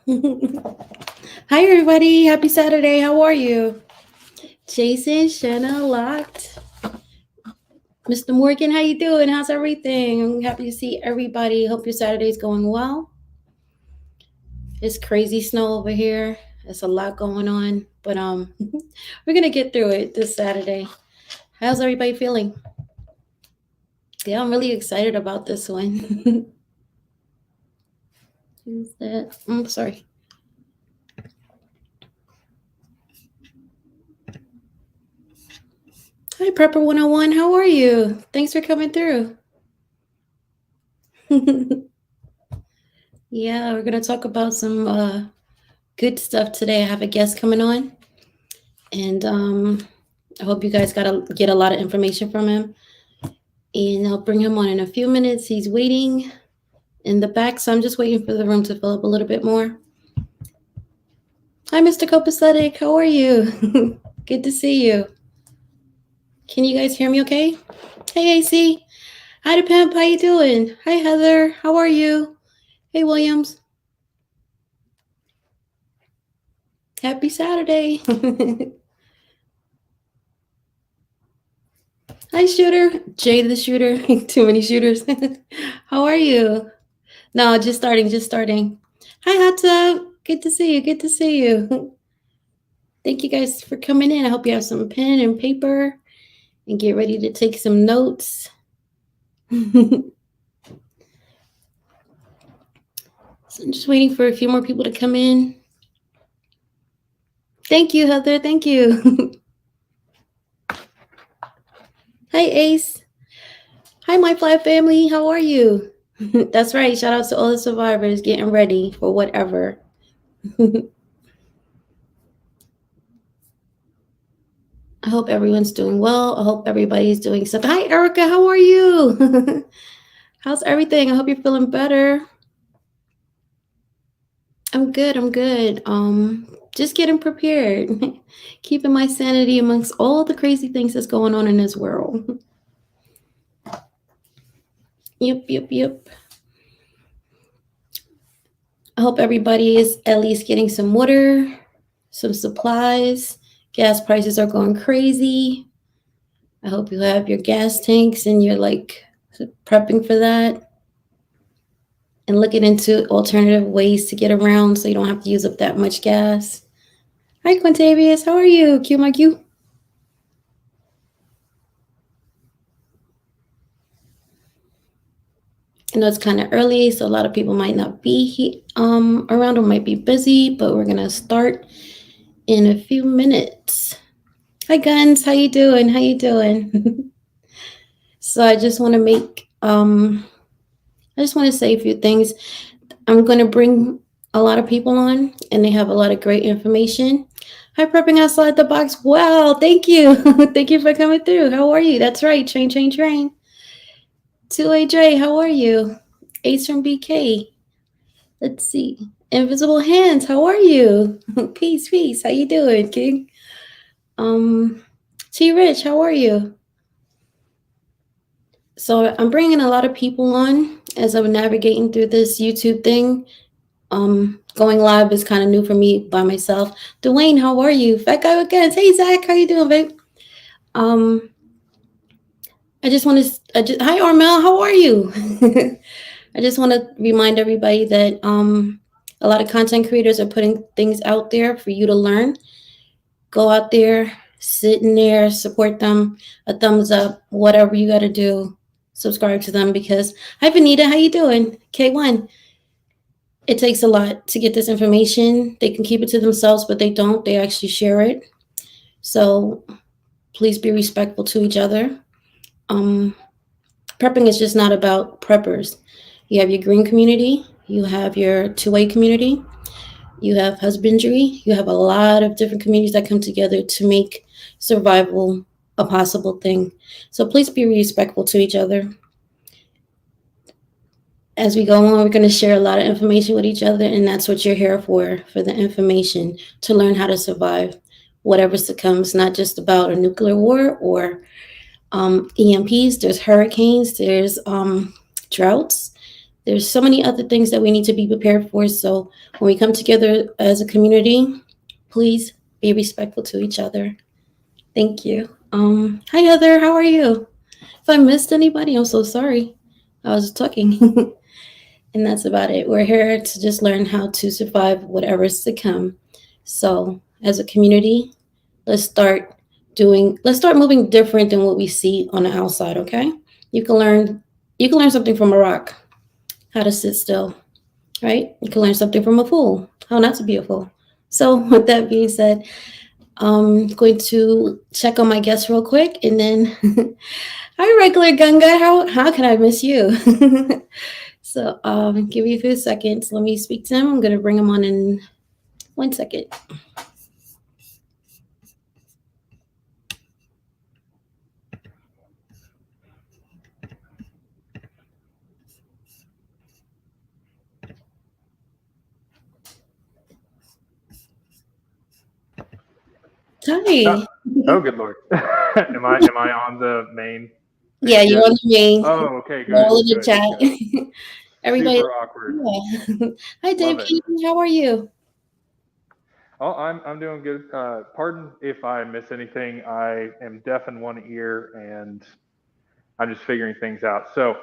Hi, everybody. Happy Saturday. How are you? Jason, Shanna, Locked. Mr. Morgan, how you doing? How's everything? I'm happy to see everybody. Hope your Saturday's going well. It's crazy snow over here. There's a lot going on, but we're gonna get through it this Saturday. How's everybody feeling? Yeah, I'm really excited about this one. Who's that? I'm sorry. Hi, Prepper 101. How are you? Thanks for coming through. Yeah, we're gonna talk about some good stuff today. I have a guest coming on, and I hope you guys get a lot of information from him. And I'll bring him on in a few minutes. He's waiting in the back, so I'm just waiting for the room to fill up a little bit more. Hi, Mr. Copacetic. How are you? Good to see you. Can you guys hear me okay? Hey, AC. Hi, to Pimp. How you doing? Hi, Heather. How are you? Hey, Williams. Happy Saturday. Hi, Shooter. Jay the Shooter. Too many shooters. How are you? No, just starting, just starting. Hi, Hot Tub. Good to see you. Good to see you. Thank you guys for coming in. I hope you have some pen and paper and get ready to take some notes. So I'm just waiting for a few more people to come in. Thank you, Heather. Thank you. Hi, Ace. Hi, my fly family. How are you? That's right. Shout out to all the survivors getting ready for whatever. I hope everyone's doing well. I hope everybody's doing something. Hi, Erica. How are you? How's everything? I hope you're feeling better. I'm good. I'm good. Just getting prepared, keeping my sanity amongst all the crazy things that's going on in this world. Yep, yep, yep. I hope everybody is at least getting some water, some supplies. Gas prices are going crazy. I hope you have your gas tanks and you're like prepping for that and looking into alternative ways to get around so you don't have to use up that much gas. Hi, Quintavious. How are you? Q my Q. I know it's kind of early, so a lot of people might not be around or might be busy, but we're gonna start in a few minutes. Hi, Guns. How you doing? How you doing? So I just want to I just want to say a few things. I'm going to bring a lot of people on, and they have a lot of great information. Hi, prepping outside the box. Wow, thank you, thank you for coming through. How are you? That's right, train, train, train. 2AJ, how are you? Ace from BK. Let's see. Invisible Hands, how are you? Peace, peace. How you doing, King? Um, T Rich, how are you? So I'm bringing a lot of people on as I'm navigating through this YouTube thing. Going live is kind of new for me by myself. Dwayne, how are you? Fat guy with guns. Hey Zach, how you doing, babe? Um, I just want to. Hi Armel, how are you? I just want to remind everybody that a lot of content creators are putting things out there for you to learn. Go out there, sit in there, support them. A thumbs up, whatever you got to do. Subscribe to them because hi Vanita, how you doing? K1. It takes a lot to get this information. They can keep it to themselves, but they don't. They actually share it. So please be respectful to each other. Prepping is just not about preppers. You have your green community, you have your two-way community, you have husbandry, you have a lot of different communities that come together to make survival a possible thing. So please be respectful to each other. As we go on, we're going to share a lot of information with each other, and that's what you're here for the information, to learn how to survive whatever succombs, not just about a nuclear war or EMPs. There's hurricanes, there's droughts, There's so many other things that we need to be prepared for. So when we come together as a community, please be respectful to each other. Thank you. Hi Heather, how are you? If I missed anybody, I'm so sorry. I was talking. And that's about it. We're here to just learn how to survive whatever's to come. So, as a community, let's start let's start moving different than what we see on the outside, okay? You can learn you can learn something from a rock, how to sit still, right? You can learn something from a fool, how not to be a fool. So, with that being said, I'm going to check on my guests real quick and then hi regular Gunga, how can I miss you? So give me a few seconds. Let me speak to him. I'm gonna bring him on in 1 second. Oh, Hi. oh, good Lord. Am I on the main Yeah, page you're yet? on the main. Oh, okay, You're good, all in the good, good. chat. Everybody. Super awkward. Yeah. Hi, Dave Love it. Keaton. How are you? Oh, I'm doing good. Pardon if I miss anything. I am deaf in one ear and I'm just figuring things out. So,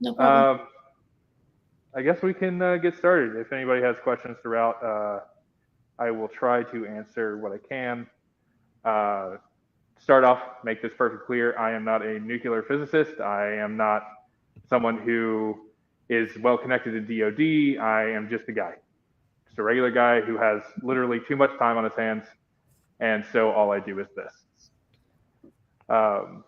No problem. um, I guess we can get started. If anybody has questions throughout, I will try to answer what I can. Uh, Start off, make this perfectly clear. I am not a nuclear physicist. I am not someone who is well connected to DoD. I am just a guy, just a regular guy who has literally too much time on his hands, and so all I do is this. Um,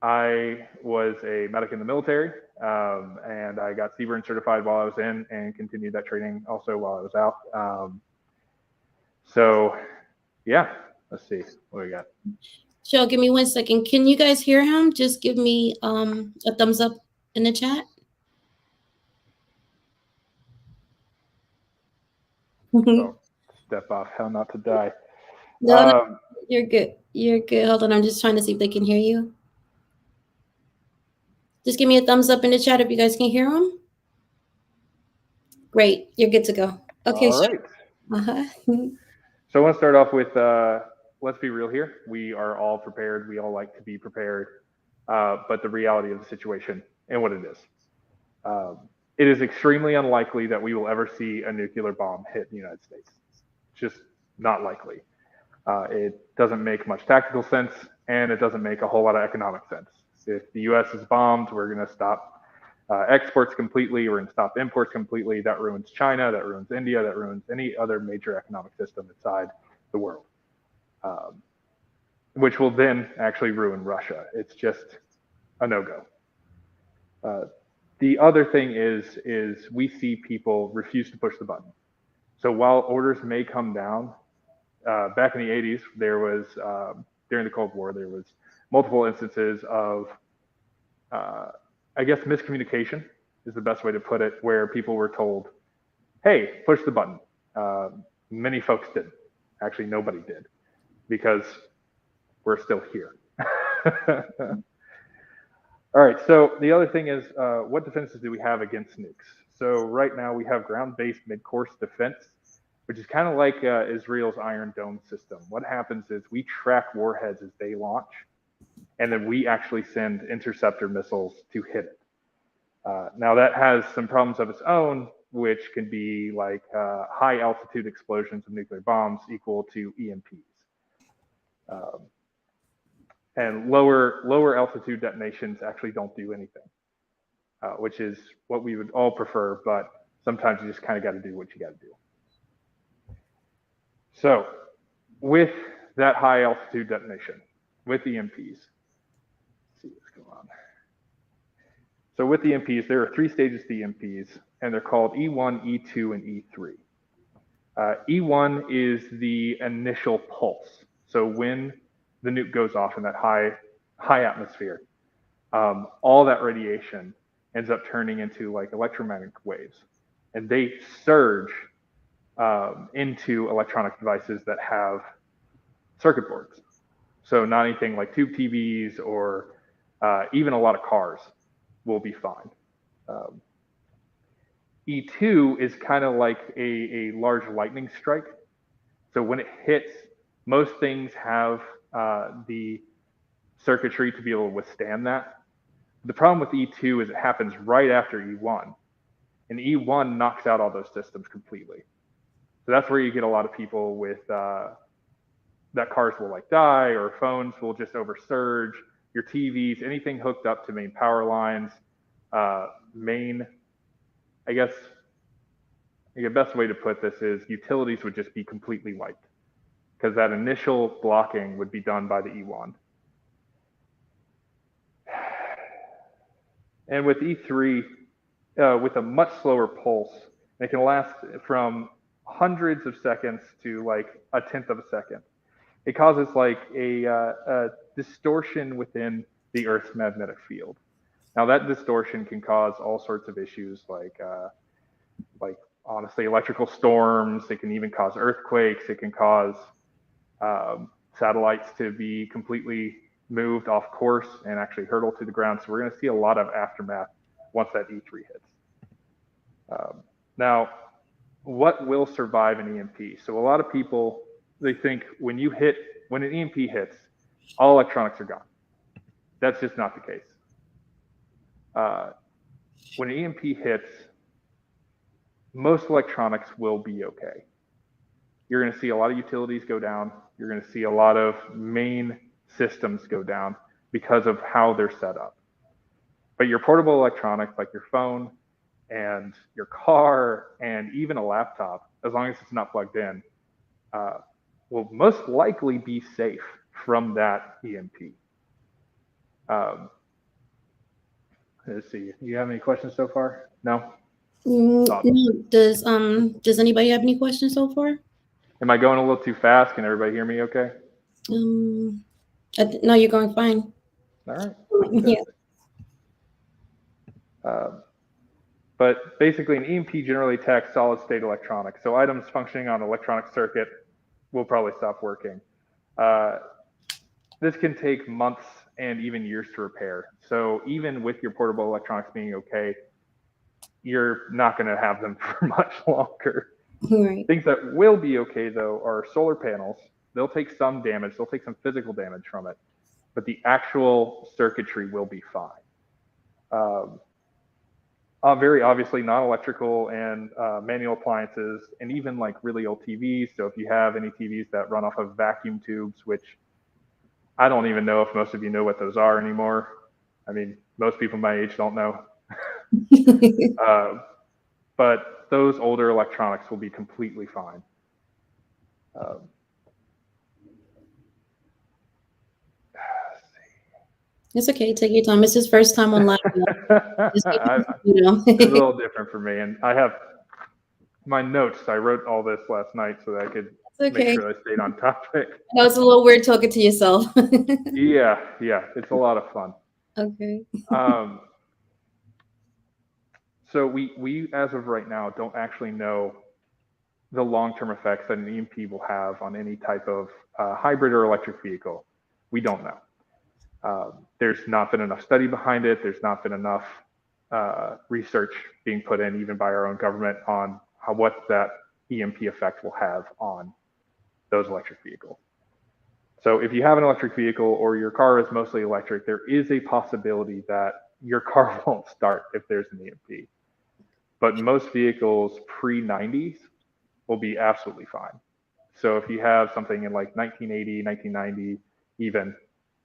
I was a medic in the military, and I got CBRN certified while I was in, and continued that training also while I was out. So, yeah, let's see what we got. Sure, give me 1 second. Can you guys hear him? Just give me a thumbs up in the chat. Oh, no, step off, how not to die. no, you're good. You're good. Hold on, I'm just trying to see if they can hear you. Just give me a thumbs up in the chat if you guys can hear him. Great, you're good to go. Okay, All sure. right. Uh-huh. So I want to start off with let's be real here. We are all prepared. We all like to be prepared. But the reality of the situation and what it is. It is extremely unlikely that we will ever see a nuclear bomb hit the United States. Just not likely. It doesn't make much tactical sense, and it doesn't make a whole lot of economic sense. If the U.S. is bombed, we're going to stop exports completely. We're going to stop imports completely. That ruins China. That ruins India. That ruins any other major economic system inside the world, which will then actually ruin Russia. It's just a no-go. The other thing is we see people refuse to push the button. So while orders may come down, back in the 80s, there was during the Cold War, there was multiple instances of, I guess, miscommunication is the best way to put it, where people were told, "Hey, push the button." Many folks didn't. Actually, nobody did, because we're still here. All right, so the other thing is, what defenses do we have against nukes? So right now we have ground-based mid-course defense, which is kind of like Israel's Iron Dome system. What happens is we track warheads as they launch, and then we actually send interceptor missiles to hit it. Now that has some problems of its own, which can be like high altitude explosions of nuclear bombs equal to EMPs. And lower altitude detonations actually don't do anything, which is what we would all prefer, but sometimes you just kind of got to do what you got to do. So with that high altitude detonation, with EMPs, let's see what's going on. So with EMPs, there are 3 stages to EMPs, and they're called E1, E2, and E3. E1 is the initial pulse. So when the nuke goes off in that high atmosphere, all that radiation ends up turning into like electromagnetic waves, and they surge into electronic devices that have circuit boards. So not anything like tube TVs or even a lot of cars will be fine. E2 is kind of like a large lightning strike. So when it hits, most things have the circuitry to be able to withstand that. The problem with E2 is it happens right after E1, and E1 knocks out all those systems completely. So that's where you get a lot of people with that cars will like die, or phones will just oversurge, your TVs, anything hooked up to main power lines, main, I guess the best way to put this is utilities would just be completely wiped, because that initial blocking would be done by the E1. And with E3, with a much slower pulse, it can last from hundreds of seconds to like a tenth of a second. It causes like a distortion within the Earth's magnetic field. Now that distortion can cause all sorts of issues like honestly electrical storms. It can even cause earthquakes. It can cause satellites to be completely moved off course and actually hurtle to the ground. So we're going to see a lot of aftermath once that E3 hits. Now, what will survive an EMP? So a lot of people, they think when an EMP hits, all electronics are gone. That's just not the case. When an EMP hits, most electronics will be okay. You're going to see a lot of utilities go down. You're going to see a lot of main systems go down because of how they're set up. But your portable electronics, like your phone and your car and even a laptop, as long as it's not plugged in, will most likely be safe from that EMP. Let's see. Do you have any questions so far? No? No. Does anybody have any questions so far? Am I going a little too fast? Can everybody hear me okay? No, you're going fine. All right. Yeah. But basically, an EMP generally attacks solid state electronics. So items functioning on an electronic circuit will probably stop working. This can take months and even years to repair. So even with your portable electronics being okay, you're not going to have them for much longer. Right. Things that will be okay, though, are solar panels. They'll take some damage. They'll take some physical damage from it, but the actual circuitry will be fine. Very obviously, non-electrical and manual appliances, and even like really old TVs. So if you have any TVs that run off of vacuum tubes, which I don't even know if most of you know what those are anymore. I mean, most people my age don't know. But those older electronics will be completely fine. It's okay. Take your time. It's his first time on live. It's a little different for me, and I have my notes. I wrote all this last night so that I could make sure I stayed on topic. No, it's a little weird talking to yourself. Yeah, it's a lot of fun. Okay. So we as of right now don't actually know the long-term effects that an EMP will have on any type of hybrid or electric vehicle. We don't know. There's not been enough study behind it. There's not been enough research being put in, even by our own government, on what that EMP effect will have on those electric vehicles. So if you have an electric vehicle or your car is mostly electric, there is a possibility that your car won't start if there's an EMP. But most vehicles pre-90s will be absolutely fine. So if you have something in like 1980, 1990, even,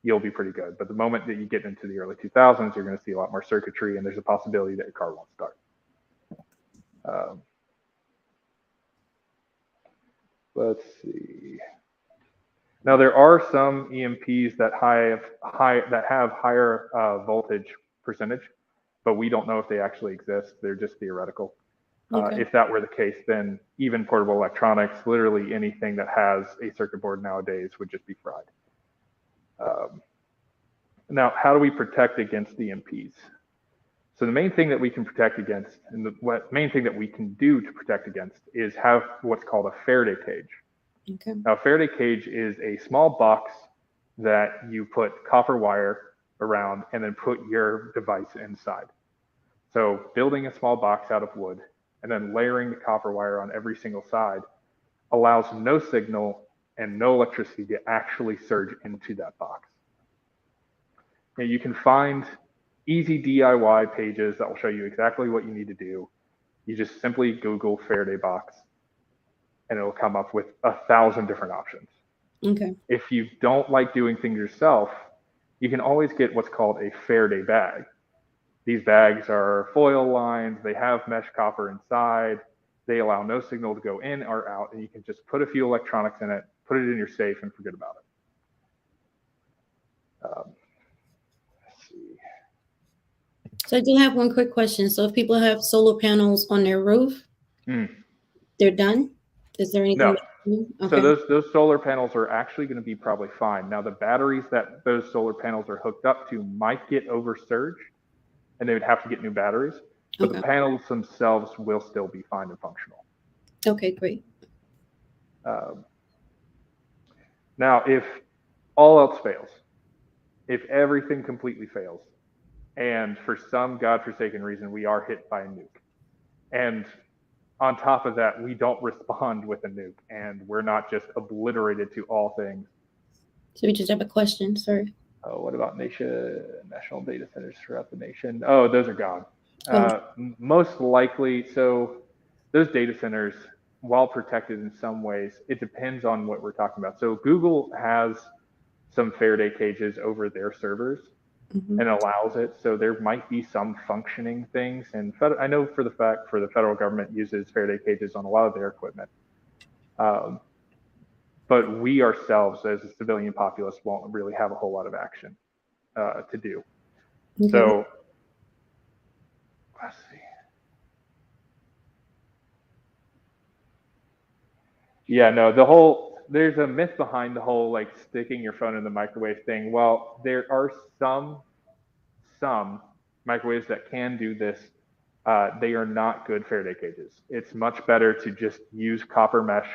you'll be pretty good. But the moment that you get into the early 2000s, you're going to see a lot more circuitry, and there's a possibility that your car won't start. Let's see. Now there are some EMPs that have higher voltage percentage, but we don't know if they actually exist. They're just theoretical. Okay. If that were the case, then even portable electronics, literally anything that has a circuit board nowadays, would just be fried. Now, how do we protect against the EMPs? So the main thing that we can protect against, and the main thing that we can do to protect against, is have what's called a Faraday cage. Okay. Now, a Faraday cage is a small box that you put copper wire around and then put your device inside. So building a small box out of wood, and then layering the copper wire on every single side allows no signal and no electricity to actually surge into that box. Now, you can find easy DIY pages that will show you exactly what you need to do. You just simply Google Faraday box and it'll come up with 1,000 different options. Okay. If you don't like doing things yourself, you can always get what's called a Faraday bag. These bags are foil lined, they have mesh copper inside, they allow no signal to go in or out, and you can just put a few electronics in it, put it in your safe, and forget about it. Let's see. So I do have one quick question. So if people have solar panels on their roof, they're done? Is there anything? No. Okay. So those solar panels are actually going to be probably fine. Now, the batteries that those solar panels are hooked up to might get oversurged, and they would have to get new batteries. But the panels themselves will still be fine and functional. Okay, great. Now, if all else fails, if everything completely fails, and for some godforsaken reason we are hit by a nuke, and on top of that we don't respond with a nuke, and we're not just obliterated to all things. So we just have a question, sorry. Oh, what about national data centers throughout the nation? Oh, those are gone. Most likely, so those data centers, while protected in some ways, it depends on what we're talking about. So Google has some Faraday cages over their servers and allows it. So there might be some functioning things. And I know for the federal government uses Faraday cages on a lot of their equipment. But we ourselves, as a civilian populace, won't really have a whole lot of action to do. Okay. So let's see. Yeah, no, there's a myth behind the whole like sticking your phone in the microwave thing. Well, there are some microwaves that can do this. They are not good Faraday cages. It's much better to just use copper mesh,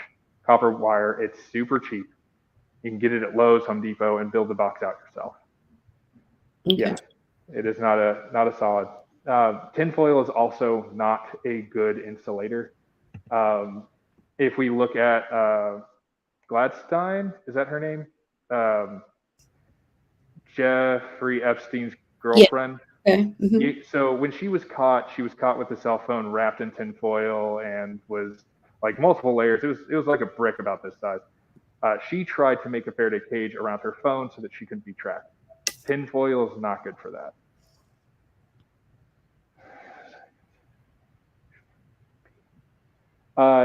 copper wire. It's super cheap. You can get it at Lowe's, Home Depot, and build the box out yourself. Okay. Yeah, it is not a solid. Tinfoil is also not a good insulator. If we look at Gladstein, is that her name? Jeffrey Epstein's girlfriend. Yeah. Okay. So when she was caught with a cell phone wrapped in tinfoil and was like multiple layers. It was like a brick about this size. She tried to make a Faraday cage around her phone so that she couldn't be tracked. Tinfoil is not good for that.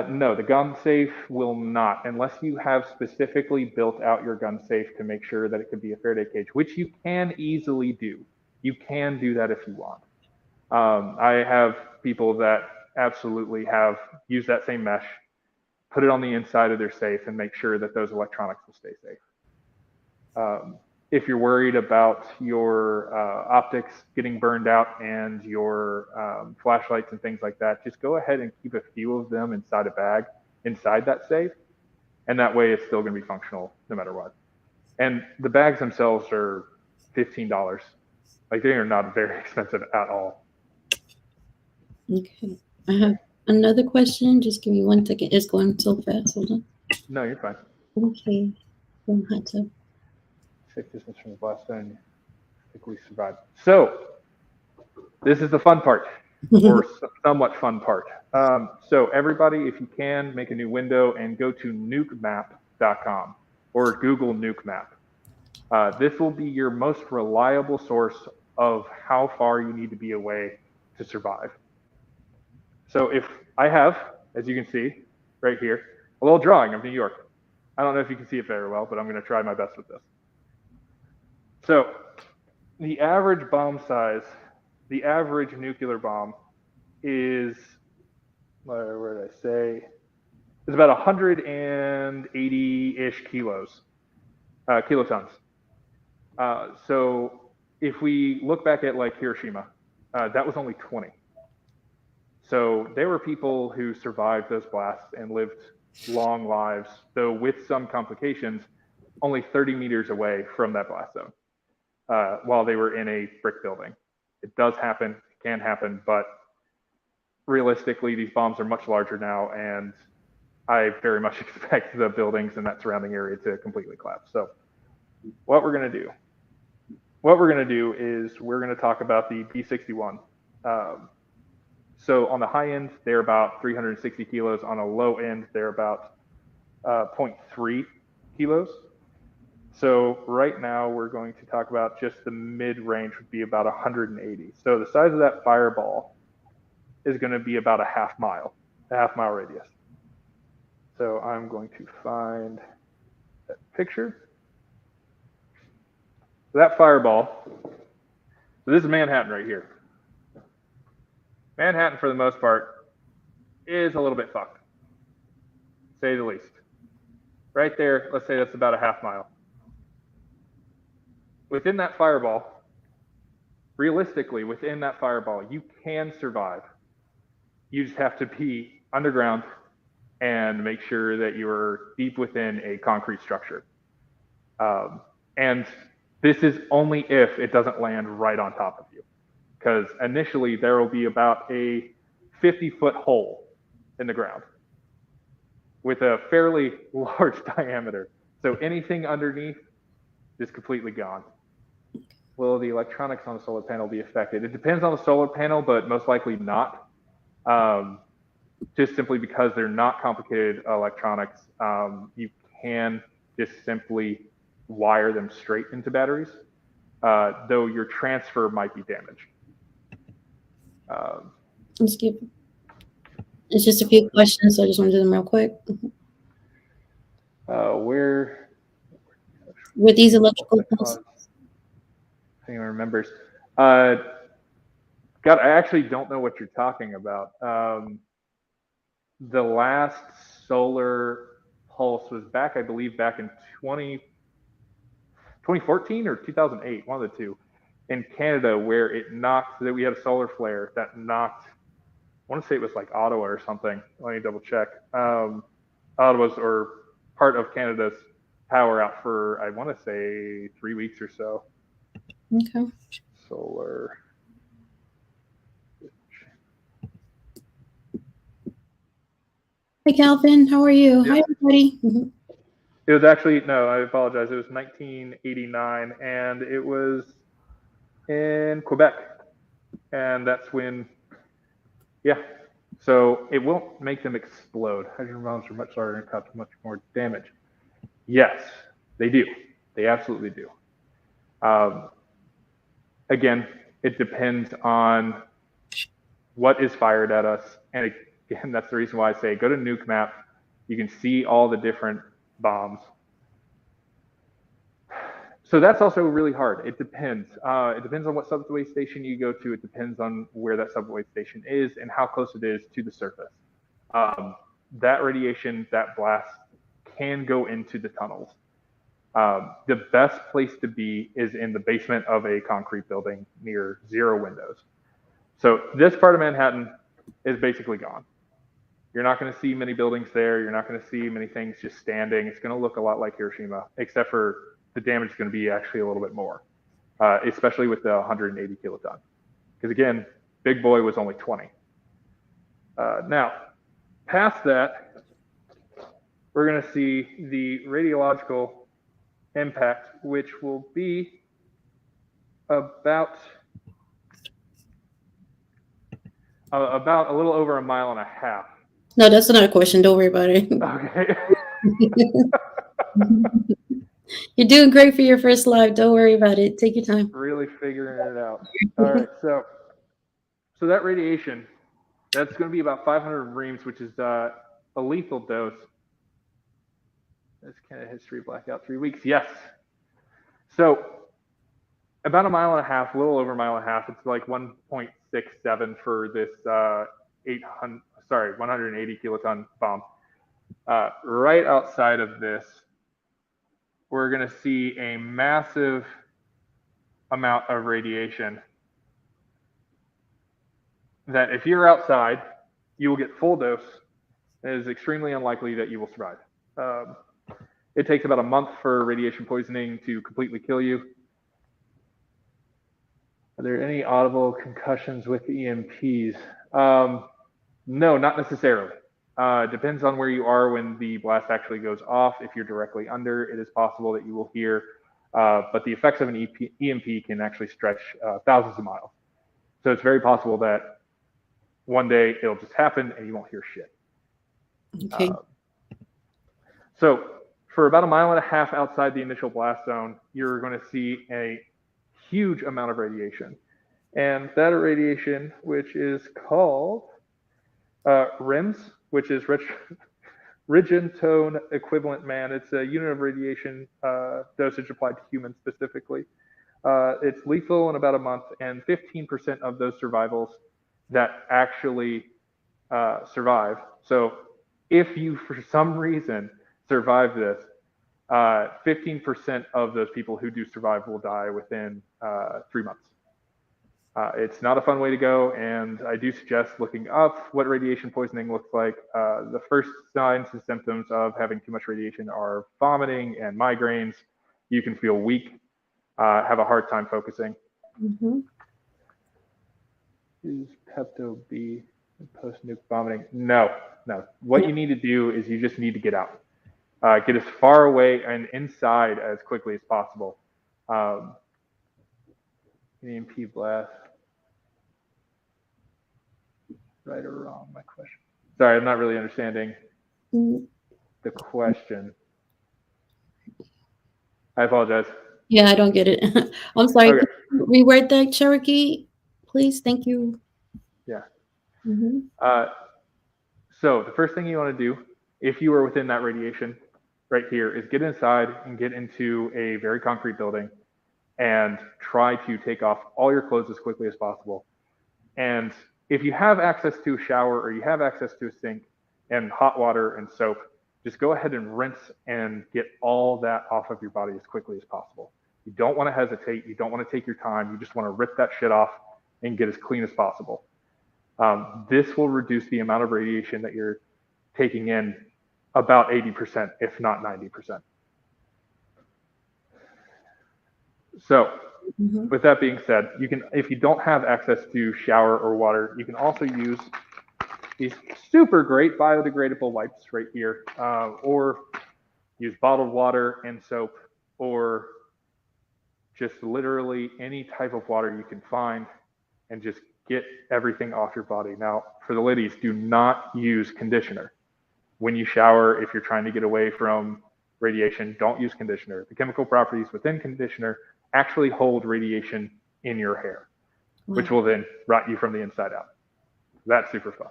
No, the gun safe will not, unless you have specifically built out your gun safe to make sure that it could be a Faraday cage, which you can easily do. You can do that if you want. I have people that absolutely have used that same mesh, put it on the inside of their safe, and make sure that those electronics will stay safe. If you're worried about your optics getting burned out and your flashlights and things like that, just go ahead and keep a few of them inside a bag inside that safe, and that way it's still going to be functional no matter what. And the bags themselves are $15. Like, they are not very expensive at all. Okay, I have another question. Just give me 1 second. It's going so fast. Hold on. No, you're fine. Okay, from hot tub. Safe distance from the blast zone. I think we survived. So this is the fun part, or somewhat fun part. So everybody, if you can, make a new window and go to nukemap.com or Google Nuke Map. This will be your most reliable source of how far you need to be away to survive. So if I have, as you can see right here, a little drawing of New York. I don't know if you can see it very well, but I'm going to try my best with this. So the average bomb size, the average nuclear bomb is, where did I say? It's about 180-ish kilotons. So if we look back at like Hiroshima, that was only 20. So there were people who survived those blasts and lived long lives, though with some complications, only 30 meters away from that blast zone, while they were in a brick building. It does happen, it can happen, but realistically, these bombs are much larger now, and I very much expect the buildings in that surrounding area to completely collapse. So what we're going to do is we're going to talk about the B-61. So on the high end, they're about 360 kilos. On a low end, they're about 0.3 kilos. So right now, we're going to talk about just the mid-range would be about 180. So the size of that fireball is going to be about a half mile radius. So I'm going to find that picture. So that fireball, so this is Manhattan right here. Manhattan, for the most part, is a little bit fucked, to say the least. Right there, let's say that's about a half mile. Within that fireball, realistically, within that fireball, you can survive. You just have to be underground and make sure that you're deep within a concrete structure. And this is only if it doesn't land right on top of you, because initially there will be about a 50-foot hole in the ground with a fairly large diameter. So anything underneath is completely gone. Will the electronics on the solar panel be affected? It depends on the solar panel, but most likely not. Just simply because they're not complicated electronics. You can just simply wire them straight into batteries, though your transfer might be damaged. It's just a few questions, so I just want to do them real quick. Where With these electrical pulses? If anyone remembers. God, I actually don't know what you're talking about. The last solar pulse was back, I believe, back in 2014 or 2008, one of the two, in Canada, where it knocked, that we had a solar flare that knocked, I want to say it was like Ottawa or something. Let me double check. Ottawa's or part of Canada's power out for, I want to say 3 weeks or so. Okay. Solar. Hi, Calvin. How are you? Yeah. Hi, everybody. It was actually, no, I apologize. It was 1989, and it was in Quebec. And that's when, yeah. So it won't make them explode. Hydrogen bombs are much larger and cause much more damage. Yes, they do. They absolutely do. Again, it depends on what is fired at us. And again, that's the reason why I say go to Nuke Map. You can see all the different bombs. So that's also really hard. It depends. It depends on what subway station you go to. It depends on where that subway station is and how close it is to the surface. That radiation, that blast can go into the tunnels. The best place to be is in the basement of a concrete building near zero windows. So this part of Manhattan is basically gone. You're not going to see many buildings there. You're not going to see many things just standing. It's going to look a lot like Hiroshima, except for the damage is going to be actually a little bit more, especially with the 180 kiloton. Because again, Big Boy was only 20. Now, past that, we're going to see the radiological impact, which will be about a little over 1.5 miles. No, that's not a question. Don't worry about it. Okay. You're doing great for your first live. Don't worry about it. Take your time. Really figuring it out. All right. So that radiation, that's going to be about 500 reams, which is a lethal dose. That's kind of history blackout 3 weeks. Yes. So about 1.5 miles, a little over 1.5 miles. It's like 1.67 for this 180 kiloton bomb. Right outside of this, we're going to see a massive amount of radiation that if you're outside, you will get full dose. It is extremely unlikely that you will survive. It takes about a month for radiation poisoning to completely kill you. Are there any audible concussions with EMPs? No, not necessarily. Depends on where you are when the blast actually goes off. If you're directly under, it is possible that you will hear, but the effects of an EMP can actually stretch thousands of miles. So it's very possible that one day it'll just happen and you won't hear shit. Okay. So for about 1.5 miles outside the initial blast zone, you're going to see a huge amount of radiation. And that radiation, which is called REMS, which is Ridgentone Equivalent Man. It's a unit of radiation dosage applied to humans specifically. It's lethal in about a month, and 15% of those survivals that actually survive. So if you, for some reason, survive this, 15% of those people who do survive will die within 3 months. It's not a fun way to go, and I do suggest looking up what radiation poisoning looks like. The first signs and symptoms of having too much radiation are vomiting and migraines. You can feel weak, have a hard time focusing. Mm-hmm. Is Pepto B post-nuke vomiting? No. What you need to do is you just need to get out. Get as far away and inside as quickly as possible. EMP blast. Right or wrong, my question. Sorry, I'm not really understanding the question. I apologize. Yeah, I don't get it. I'm sorry. Okay. Reword that, Cherokee, please. Thank you. Yeah. Mm-hmm. So the first thing you want to do, if you are within that radiation right here, is get inside and get into a very concrete building and try to take off all your clothes as quickly as possible. And if you have access to a shower or you have access to a sink and hot water and soap, just go ahead and rinse and get all that off of your body as quickly as possible. You don't want to hesitate. You don't want to take your time. You just want to rip that shit off and get as clean as possible. This will reduce the amount of radiation that you're taking in about 80%, if not 90%. So with that being said, you can, if you don't have access to shower or water, you can also use these super great biodegradable wipes right here, or use bottled water and soap, or just literally any type of water you can find and just get everything off your body. Now, for the ladies, do not use conditioner. When you shower, if you're trying to get away from radiation, don't use conditioner. The chemical properties within conditioner actually hold radiation in your hair, which will then rot you from the inside out. That's super fun.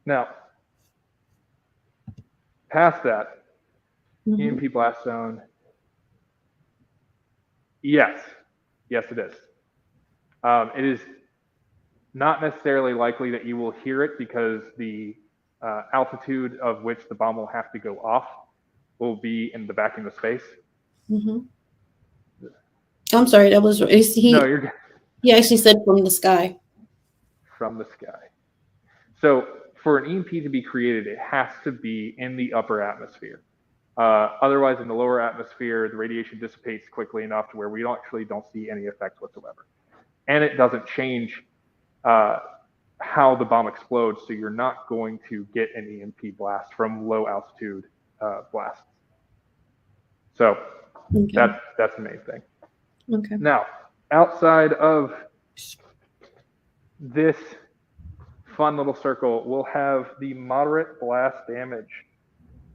Now, past that, EMP blast zone, yes, it is. It is not necessarily likely that you will hear it because the altitude of which the bomb will have to go off will be in the vacuum of space. I'm sorry, that was no, you're good. He actually said from the sky. From the sky. So for an EMP to be created, it has to be in the upper atmosphere. Otherwise, in the lower atmosphere, the radiation dissipates quickly enough to where we actually don't see any effect whatsoever. And it doesn't change how the bomb explodes, so you're not going to get an EMP blast from low altitude blasts. So that's the main thing. Okay. Now, outside of this fun little circle, we'll have the moderate blast damage.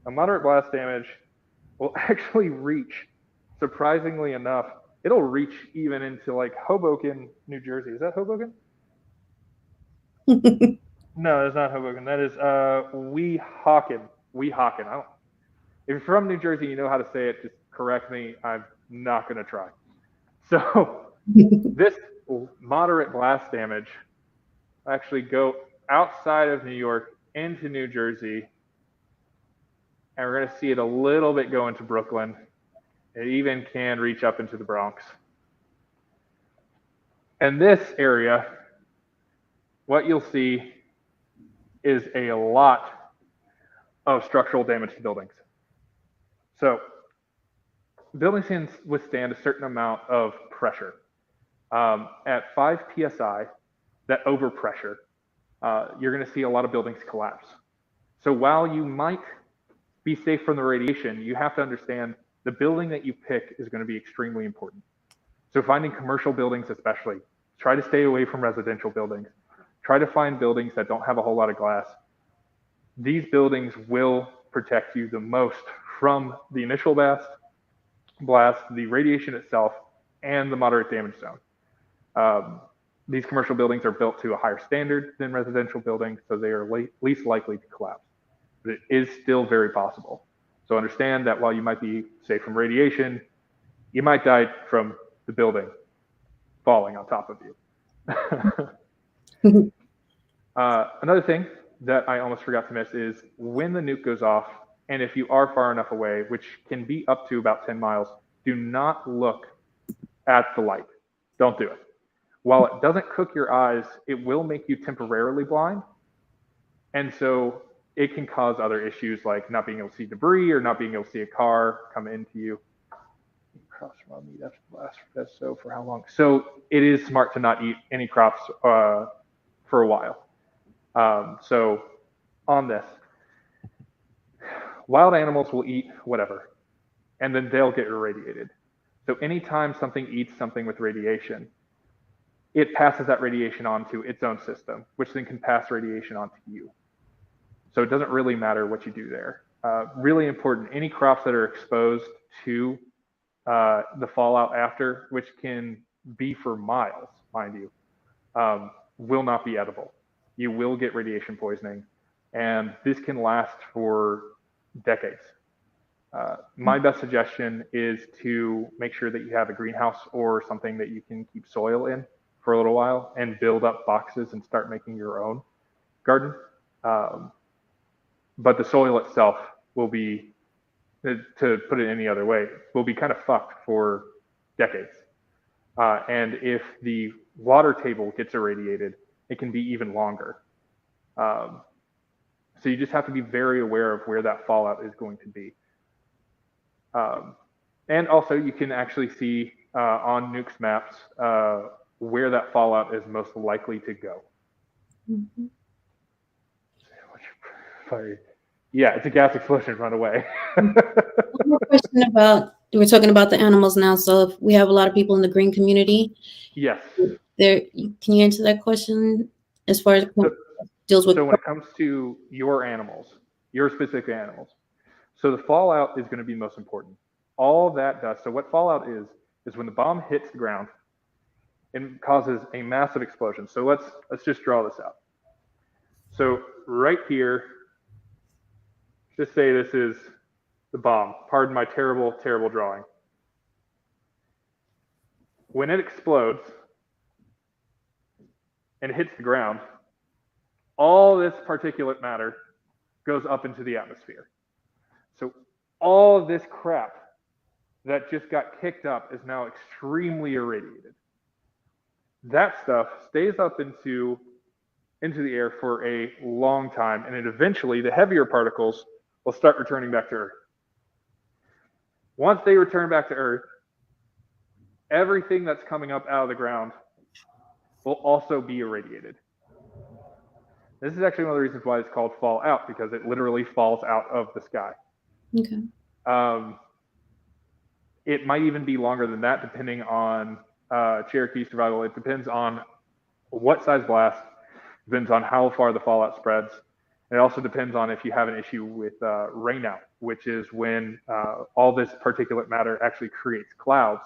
A moderate blast damage will actually reach, surprisingly enough, it'll reach even into like Hoboken, New Jersey. Is that Hoboken? No, that's not Hoboken. That is Weehawken. Weehawken. If you're from New Jersey, you know how to say it. Just correct me. I'm not going to try. So this moderate blast damage actually go outside of New York into New Jersey, and we're going to see it a little bit go into Brooklyn. It even can reach up into the Bronx. And this area, what you'll see is a lot of structural damage to buildings. So buildings can withstand a certain amount of pressure. At 5 psi, that overpressure you're going to see a lot of buildings collapse. So while you might be safe from the radiation, you have to understand the building that you pick is going to be extremely important. So finding commercial buildings especially, try to stay away from residential buildings. Try to find buildings that don't have a whole lot of glass. These buildings will protect you the most from the initial blast, the radiation itself, and the moderate damage zone. These commercial buildings are built to a higher standard than residential buildings, so they are least likely to collapse. But it is still very possible. So understand that while you might be safe from radiation, you might die from the building falling on top of you. Another thing that I almost forgot to miss is when the nuke goes off, and if you are far enough away, which can be up to about 10 miles, do not look at the light. Don't do it. While it doesn't cook your eyes, it will make you temporarily blind. And so it can cause other issues like not being able to see debris or not being able to see a car come into you. Crops from meat after the blast. So for how long? So it is smart to not eat any crops for a while. So on this, wild animals will eat whatever, and then they'll get irradiated. So anytime something eats something with radiation, it passes that radiation onto its own system, which then can pass radiation onto you. So it doesn't really matter what you do there. Really important, any crops that are exposed to the fallout after, which can be for miles, mind you, will not be edible. You will get radiation poisoning, and this can last for decades. My best suggestion is to make sure that you have a greenhouse or something that you can keep soil in for a little while and build up boxes and start making your own garden. But the soil itself will be, to put it any other way, will be kind of fucked for decades. And if the water table gets irradiated, it can be even longer. So you just have to be very aware of where that fallout is going to be. And also you can actually see on nukes maps where that fallout is most likely to go. Mm-hmm. Yeah, it's a gas explosion, run away. One more question about, we're talking about the animals now, so if we have a lot of people in the green community. Yes. Can you answer that question as far as deals with? So when it comes to your animals, your specific animals, so the fallout is going to be most important. All that does, so what fallout is when the bomb hits the ground and causes a massive explosion. So let's just draw this out. So right here, just say this is the bomb. Pardon my terrible, terrible drawing. When it explodes and hits the ground, all this particulate matter goes up into the atmosphere. So all of this crap that just got kicked up is now extremely irradiated. That stuff stays up into the air for a long time, and then eventually the heavier particles will start returning back to Earth. Once they return back to Earth, everything that's coming up out of the ground will also be irradiated. This is actually one of the reasons why it's called fallout, because it literally falls out of the sky. Okay. It might even be longer than that, depending on Cherokee survival. It depends on what size blast, depends on how far the fallout spreads. It also depends on if you have an issue with rainout, which is when all this particulate matter actually creates clouds,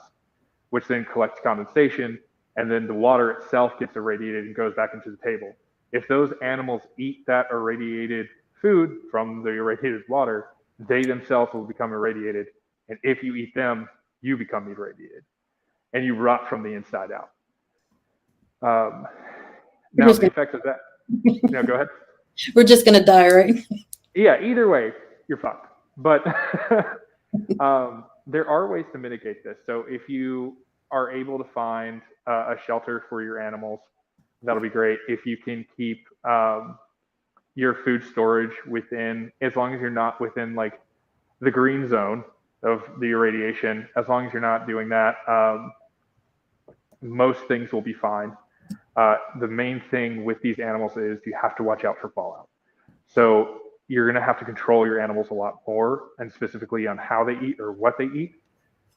which then collects condensation, and then the water itself gets irradiated and goes back into the table. If those animals eat that irradiated food from the irradiated water, they themselves will become irradiated. And if you eat them, you become irradiated. And you rot from the inside out. Now, the effects of that, no, go ahead. We're just going to die, right? Yeah, either way, you're fucked. But there are ways to mitigate this. So if you are able to find a shelter for your animals, that'll be great. If you can keep your food storage within, as long as you're not within like the green zone of the irradiation, as long as you're not doing that, most things will be fine. the main thing with these animals is you have to watch out for fallout. So you're going to have to control your animals a lot more, and specifically on how they eat or what they eat.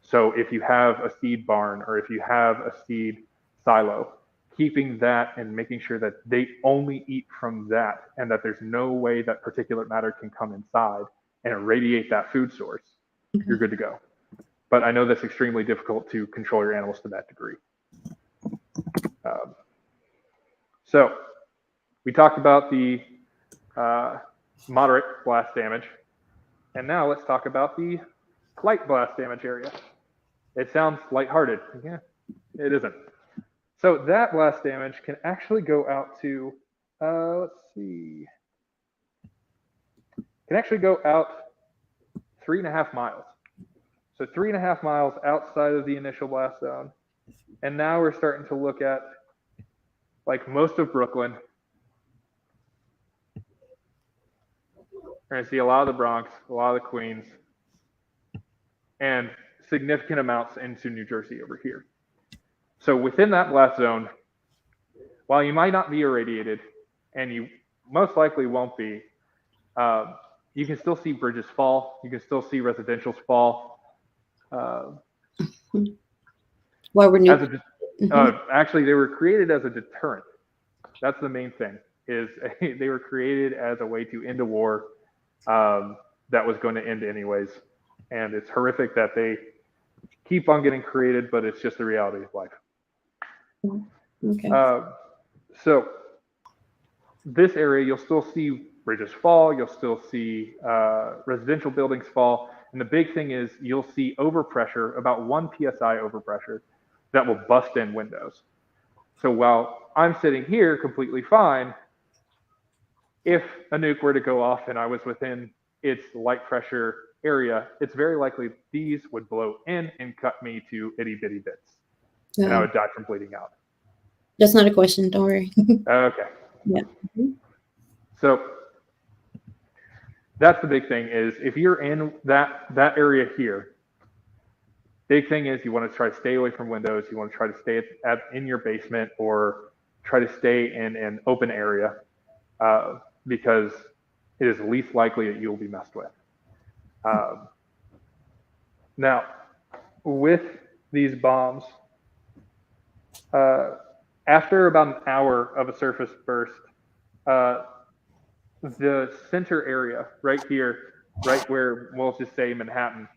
So if you have a seed barn or if you have a seed silo, keeping that and making sure that they only eat from that and that there's no way that particulate matter can come inside and irradiate that food source, you're good to go. But I know that's extremely difficult to control your animals to that degree. So we talked about the moderate blast damage. And now let's talk about the light blast damage area. It sounds lighthearted. Yeah, it isn't. So that blast damage can actually go out to, let's see, can actually go out 3.5 miles. So 3.5 miles outside of the initial blast zone. And now we're starting to look at like most of Brooklyn. We're going to see a lot of the Bronx, a lot of the Queens, and significant amounts into New Jersey over here. So within that blast zone, while you might not be irradiated, and you most likely won't be, you can still see bridges fall. You can still see residentials fall. Why were new? Actually, they were created as a deterrent. That's the main thing. Is they were created as a way to end a war that was going to end anyways. And it's horrific that they keep on getting created, but it's just the reality of life. Okay. So this area, you'll still see bridges fall. You'll still see residential buildings fall. And the big thing is you'll see overpressure, about 1 PSI overpressure, that will bust in windows. So while I'm sitting here completely fine, if a nuke were to go off and I was within its light pressure area, it's very likely these would blow in and cut me to itty bitty bits. And I would die from bleeding out. That's not a question, don't worry. Okay. Yeah. So that's the big thing is if you're in that area here, big thing is you want to try to stay away from windows. You want to try to stay in your basement or try to stay in an open area because it is least likely that you'll be messed with. Now, with these bombs, after about an hour of a surface burst, the center area right here, right where we'll just say Manhattan,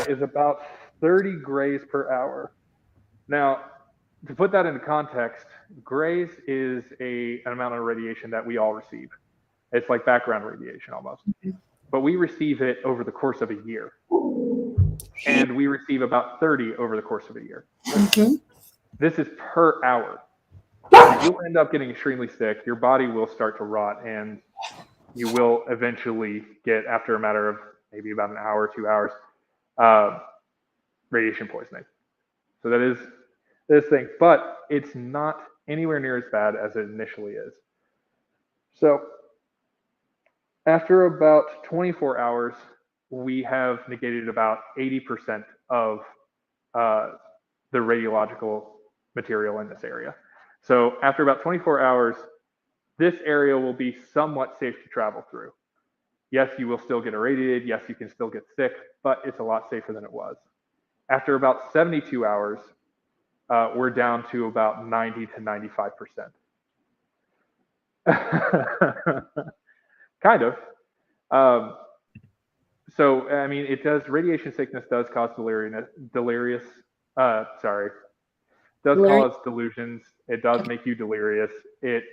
is about 30 grays per hour. Now, to put that into context, grays is an amount of radiation that we all receive. It's like background radiation almost. But we receive it over the course of a year. And we receive about 30 over the course of a year. This is per hour. You'll end up getting extremely sick. Your body will start to rot, and you will eventually get, after a matter of maybe about an hour, 2 hours, radiation poisoning. So that is this thing, but it's not anywhere near as bad as it initially is. So after about 24 hours, we have negated about 80% of the radiological material in this area. So after about 24 hours, this area will be somewhat safe to travel through. Yes, you will still get irradiated. Yes, you can still get sick, but it's a lot safer than it was. After about 72 hours, we're down to about 90 to 95%. Kind of. So, I mean, radiation sickness does cause cause delusions. It does make you delirious. It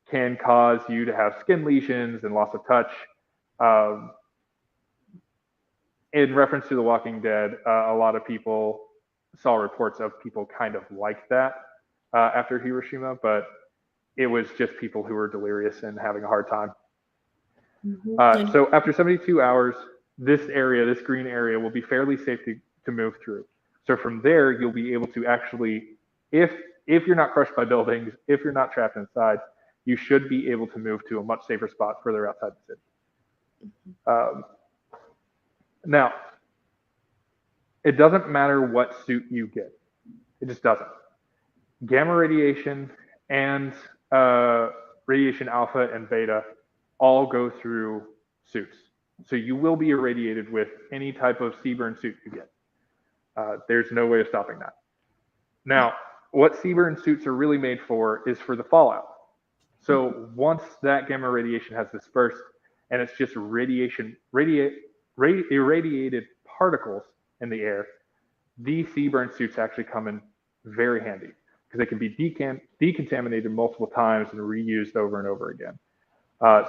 can cause you to have skin lesions and loss of touch. In reference to The Walking Dead, a lot of people saw reports of people kind of like that after Hiroshima, but it was just people who were delirious and having a hard time. So after 72 hours, this green area will be fairly safe to move through. So from there, you'll be able to actually, if you're not crushed by buildings, if you're not trapped inside, you should be able to move to a much safer spot further outside the city. Now, it doesn't matter what suit you get. It just doesn't. Gamma radiation and radiation alpha and beta all go through suits. So you will be irradiated with any type of CBRN suit you get. There's no way of stopping that. Now, what CBRN suits are really made for is for the fallout. So once that gamma radiation has dispersed and it's just irradiated particles in the air, these CBRN suits actually come in very handy because they can be decontaminated multiple times and reused over and over again.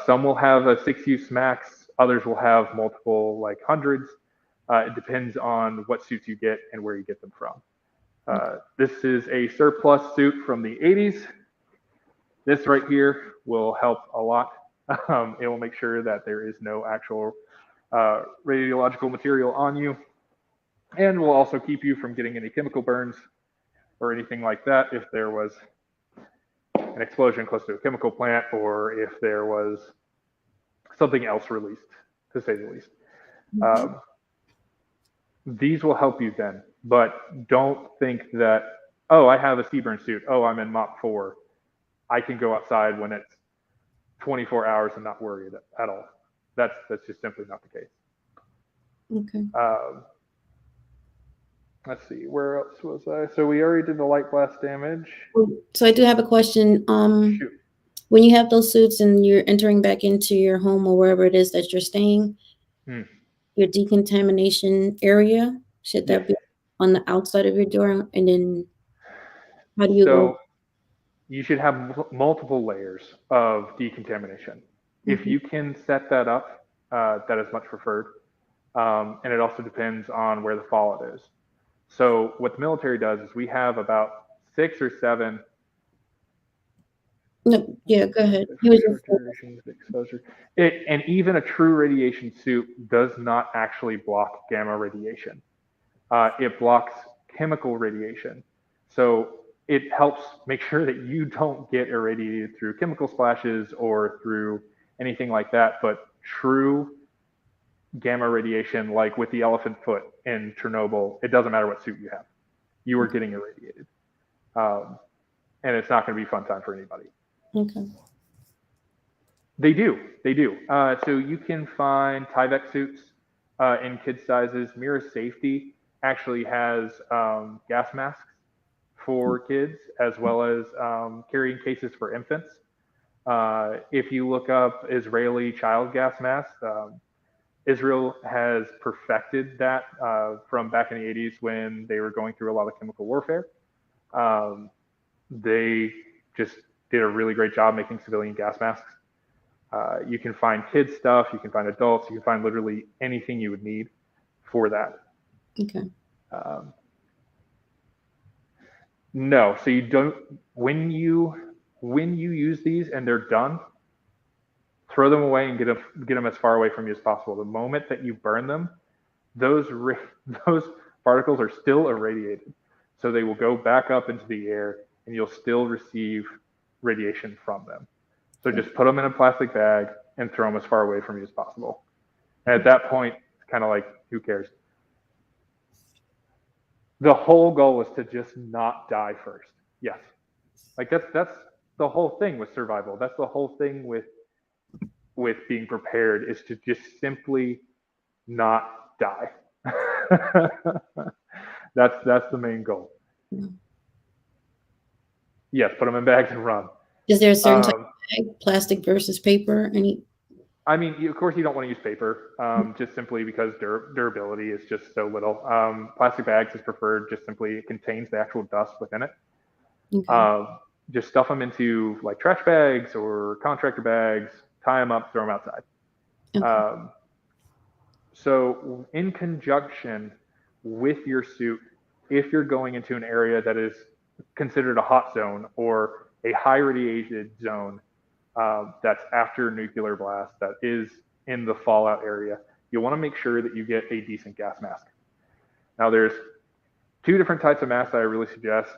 Some will have a 6-use max, others will have multiple, like hundreds. It depends on what suits you get and where you get them from. This is a surplus suit from the 80s. This right here will help a lot. It will make sure that there is no actual radiological material on you, and will also keep you from getting any chemical burns or anything like that if there was an explosion close to a chemical plant or if there was something else released, to say the least. These will help you then, but don't think that, oh, I have a CBRN suit. Oh, I'm in MOP 4. I can go outside when it's 24 hours and not worry at all. That's just simply not the case. Okay. Let's see, where else was I? So we already did the light blast damage. So I do have a question. Shoot. When you have those suits and you're entering back into your home or wherever it is that you're staying, your decontamination area, should that be on the outside of your door? And then how do you go? You should have multiple layers of decontamination. If you can set that up, that is much preferred. And it also depends on where the fallout is. So what the military does is we have about 6 or 7. No, yeah, go ahead. Exposure. And even a true radiation suit does not actually block gamma radiation. It blocks chemical radiation. So it helps make sure that you don't get irradiated through chemical splashes or through anything like that. But true gamma radiation, like with the elephant foot in Chernobyl, it doesn't matter what suit you have. You are getting irradiated. And it's not going to be a fun time for anybody. Okay. They do. So you can find Tyvek suits in kid sizes. Mirror Safety actually has gas masks for kids, as well as carrying cases for infants. If you look up Israeli child gas masks, Israel has perfected that from back in the 80s when they were going through a lot of chemical warfare. They just did a really great job making civilian gas masks. You can find kids stuff, you can find adults, you can find literally anything you would need for that. Okay. No, so you don't, when you use these and they're done, throw them away and get them as far away from you as possible. The moment that you burn them, those particles are still irradiated. So they will go back up into the air and you'll still receive radiation from them. So just put them in a plastic bag and throw them as far away from you as possible. And at that point, it's kind of like, who cares? The whole goal was to just not die first. Yes. Like that's the whole thing with survival. That's the whole thing with being prepared, is to just simply not die. That's the main goal. Yes, put them in bags and run. Is there a certain type of bag, plastic versus paper? I mean, of course, you don't want to use paper, just simply because durability is just so little. Plastic bags is preferred, just simply it contains the actual dust within it. Okay. Just stuff them into like trash bags or contractor bags, tie them up, throw them outside. Okay. So in conjunction with your suit, if you're going into an area that is considered a hot zone or a high radiated zone, that's after nuclear blast, that is in the fallout area, you want to make sure that you get a decent gas mask. Now there's 2 different types of masks that I really suggest,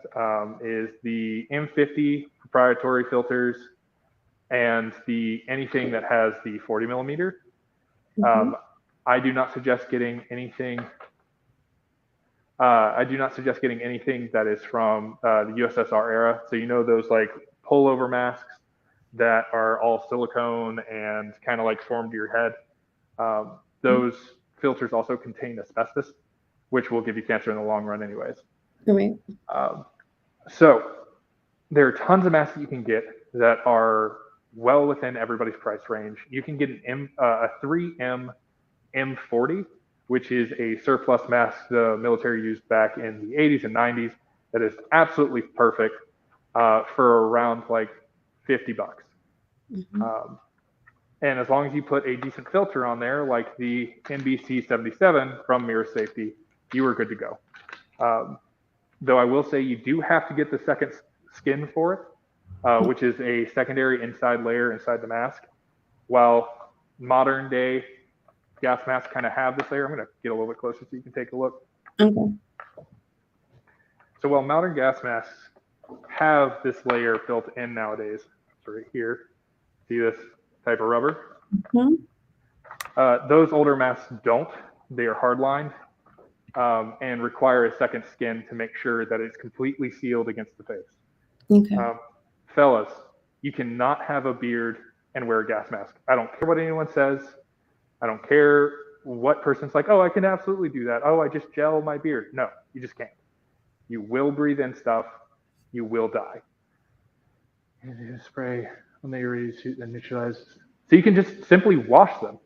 is the M50 proprietary filters and anything that has the 40 millimeter. I do not suggest getting anything. I do not suggest getting anything that is from the USSR era. So those like pullover masks that are all silicone and kind of like formed to your head. Those filters also contain asbestos, which will give you cancer in the long run anyways. Right. So there are tons of masks that you can get that are well within everybody's price range. You can get a 3M M40, which is a surplus mask the military used back in the 80s and 90s that is absolutely perfect for around like $50. And as long as you put a decent filter on there, like the NBC 77 from Mirror Safety, you are good to go. Though I will say you do have to get the second skin for it, which is a secondary inside layer inside the mask. While modern day gas masks kind of have this layer, I'm going to get a little bit closer so you can take a look. Okay. So while modern gas masks have this layer built in nowadays, right here, see this type of rubber? Those older masks don't. They are hard lined and require a second skin to make sure that it's completely sealed against the face. Okay. Fellas, you cannot have a beard and wear a gas mask. I don't care what anyone says. I don't care what person's like, oh, I can absolutely do that. Oh, I just gel my beard. No, you just can't. You will breathe in stuff. You will die. And you spray on the irradiated suit and neutralize. So you can just simply wash them.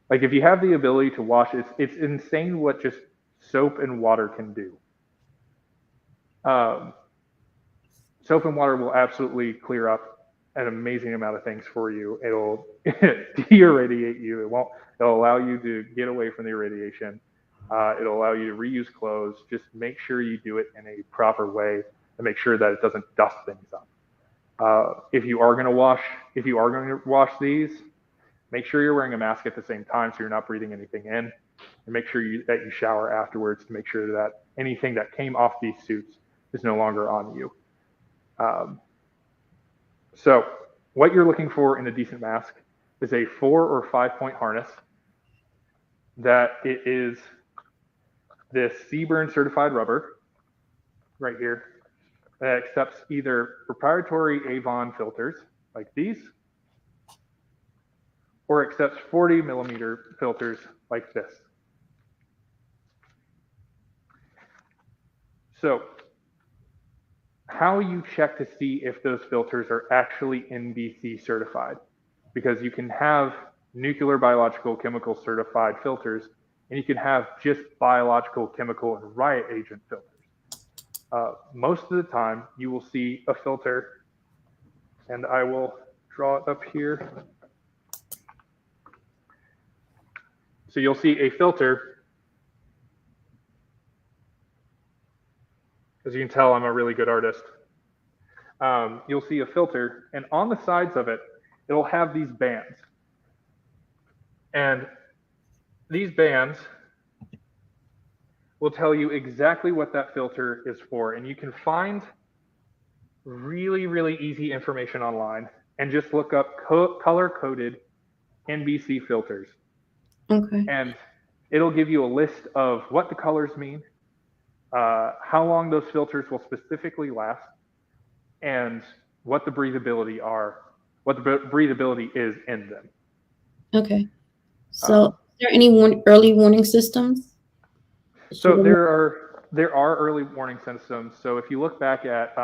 Like if you have the ability to wash, it's insane what just soap and water can do. Soap and water will absolutely clear up an amazing amount of things for you. It'll de-irradiate you. It'll allow you to get away from the irradiation. It'll allow you to reuse clothes. Just make sure you do it in a proper way and make sure that it doesn't dust things up. If you are going to wash these, make sure you're wearing a mask at the same time so you're not breathing anything in. And make sure that you shower afterwards to make sure that anything that came off these suits is no longer on you. So what you're looking for in a decent mask is a 4 or 5 point harness that it is this CBRN certified rubber right here that accepts either proprietary Avon filters like these or accepts 40 millimeter filters like this. So how you check to see if those filters are actually NBC certified, because you can have nuclear, biological, chemical certified filters, and you can have just biological, chemical, and riot agent filters. Most of the time, you will see a filter, and I will draw it up here. So you'll see a filter. As you can tell, I'm a really good artist. You'll see a filter, and on the sides of it, it'll have these bands. And these bands will tell you exactly what that filter is for. And you can find really, really easy information online and just look up color-coded NBC filters. Okay. And it'll give you a list of what the colors mean, how long those filters will specifically last, and what the breathability is in them. Okay. So, is there any early warning systems? So there are early warning systems. So if you look back at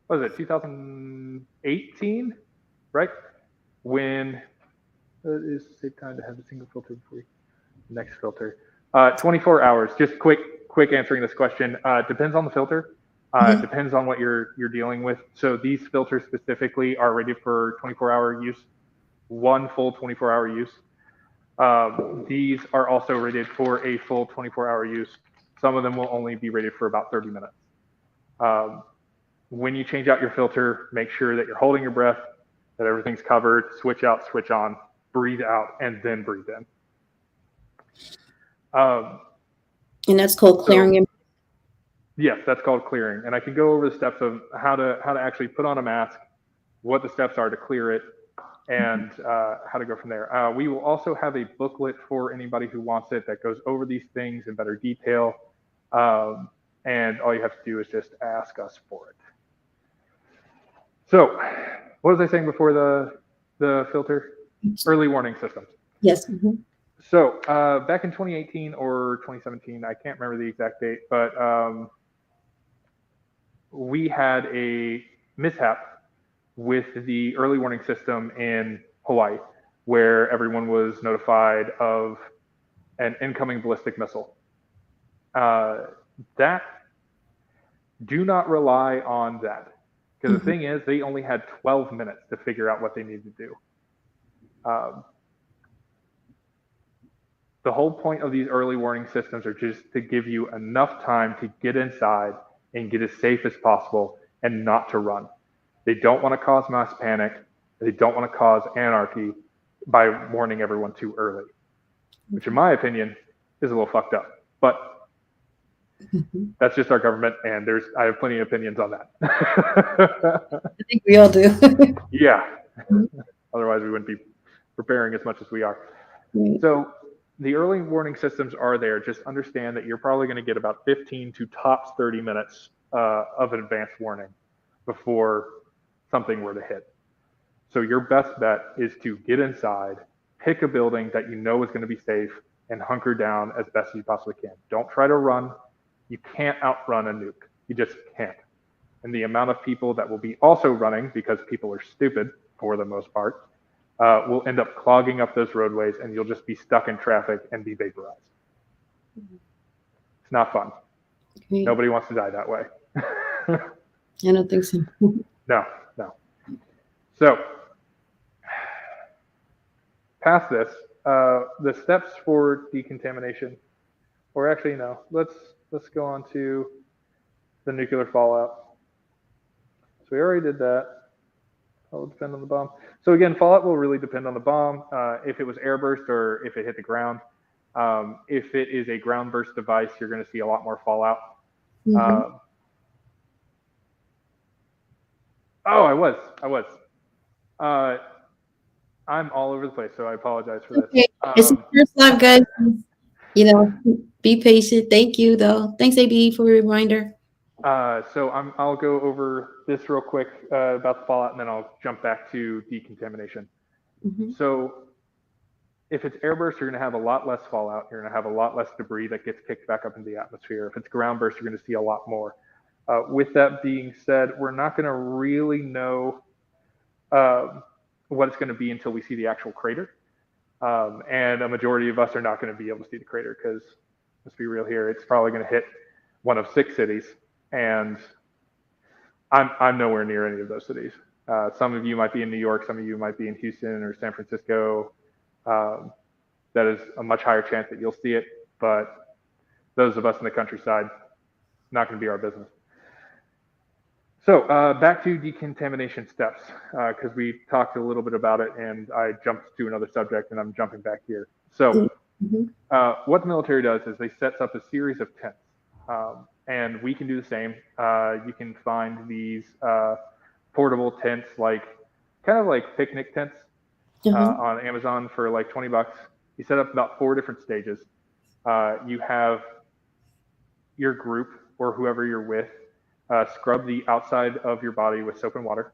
what was it, 2018, right? When it is a safe time to have a single filter before next filter. 24 hours. Just quick answering this question. Depends on the filter. Depends on what you're dealing with. So these filters specifically are rated for 24-hour use, one full 24-hour use. These are also rated for a full 24-hour use. Some of them will only be rated for about 30 minutes. When you change out your filter, make sure that you're holding your breath, that everything's covered, switch out, switch on, breathe out, and then breathe in. And that's called clearing. Yes, that's called clearing. And I can go over the steps of how to actually put on a mask, what the steps are to clear it, and how to go from there. We will also have a booklet for anybody who wants it that goes over these things in better detail. And all you have to do is just ask us for it. So, what was I saying before the filter? Early warning systems. Yes. So, back in 2018 or 2017, I can't remember the exact date, but we had a mishap with the early warning system in Hawaii, where everyone was notified of an incoming ballistic missile. That do not rely on that, because the thing is, they only had 12 minutes to figure out what they needed to do. The whole point of these early warning systems are just to give you enough time to get inside and get as safe as possible and not to run. They don't want to cause mass panic. They don't want to cause anarchy by warning everyone too early, which in my opinion is a little fucked up. But that's just our government, and I have plenty of opinions on that. I think we all do. Yeah. Otherwise, we wouldn't be preparing as much as we are. Right. So the early warning systems are there. Just understand that you're probably going to get about 15 to tops 30 minutes of an advanced warning before something were to hit. So your best bet is to get inside, pick a building that you know is going to be safe, and hunker down as best as you possibly can. Don't try to run. You can't outrun a nuke. You just can't. And the amount of people that will be also running, because people are stupid for the most part, will end up clogging up those roadways, and you'll just be stuck in traffic and be vaporized. It's not fun. Great. Nobody wants to die that way. I don't think so. No. So, past this, the steps for decontamination, or actually no, let's go on to the nuclear fallout. So we already did that. That will depend on the bomb. So again, fallout will really depend on the bomb. If it was airburst or if it hit the ground. If it is a ground burst device, you're going to see a lot more fallout. I was. I'm all over the place, so I apologize for this. Okay. It's the first live, guys. Be patient. Thank you, though. Thanks, AB, for the reminder. So I'll go over this real quick about the fallout, and then I'll jump back to decontamination. So if it's airburst, you're going to have a lot less fallout. You're going to have a lot less debris that gets kicked back up into the atmosphere. If it's ground burst, you're going to see a lot more. With that being said, we're not going to really know what it's going to be until we see the actual crater. And a majority of us are not going to be able to see the crater because, let's be real here, it's probably going to hit one of 6 cities. And I'm nowhere near any of those cities. Some of you might be in New York, some of you might be in Houston or San Francisco. That is a much higher chance that you'll see it, but those of us in the countryside, not going to be our business. So back to decontamination steps, because we talked a little bit about it and I jumped to another subject and I'm jumping back here. So what the military does is they set up a series of tents. And we can do the same. You can find these portable tents, kind of like picnic tents on Amazon for like $20. You set up about 4 different stages. You have your group or whoever you're with scrub the outside of your body with soap and water,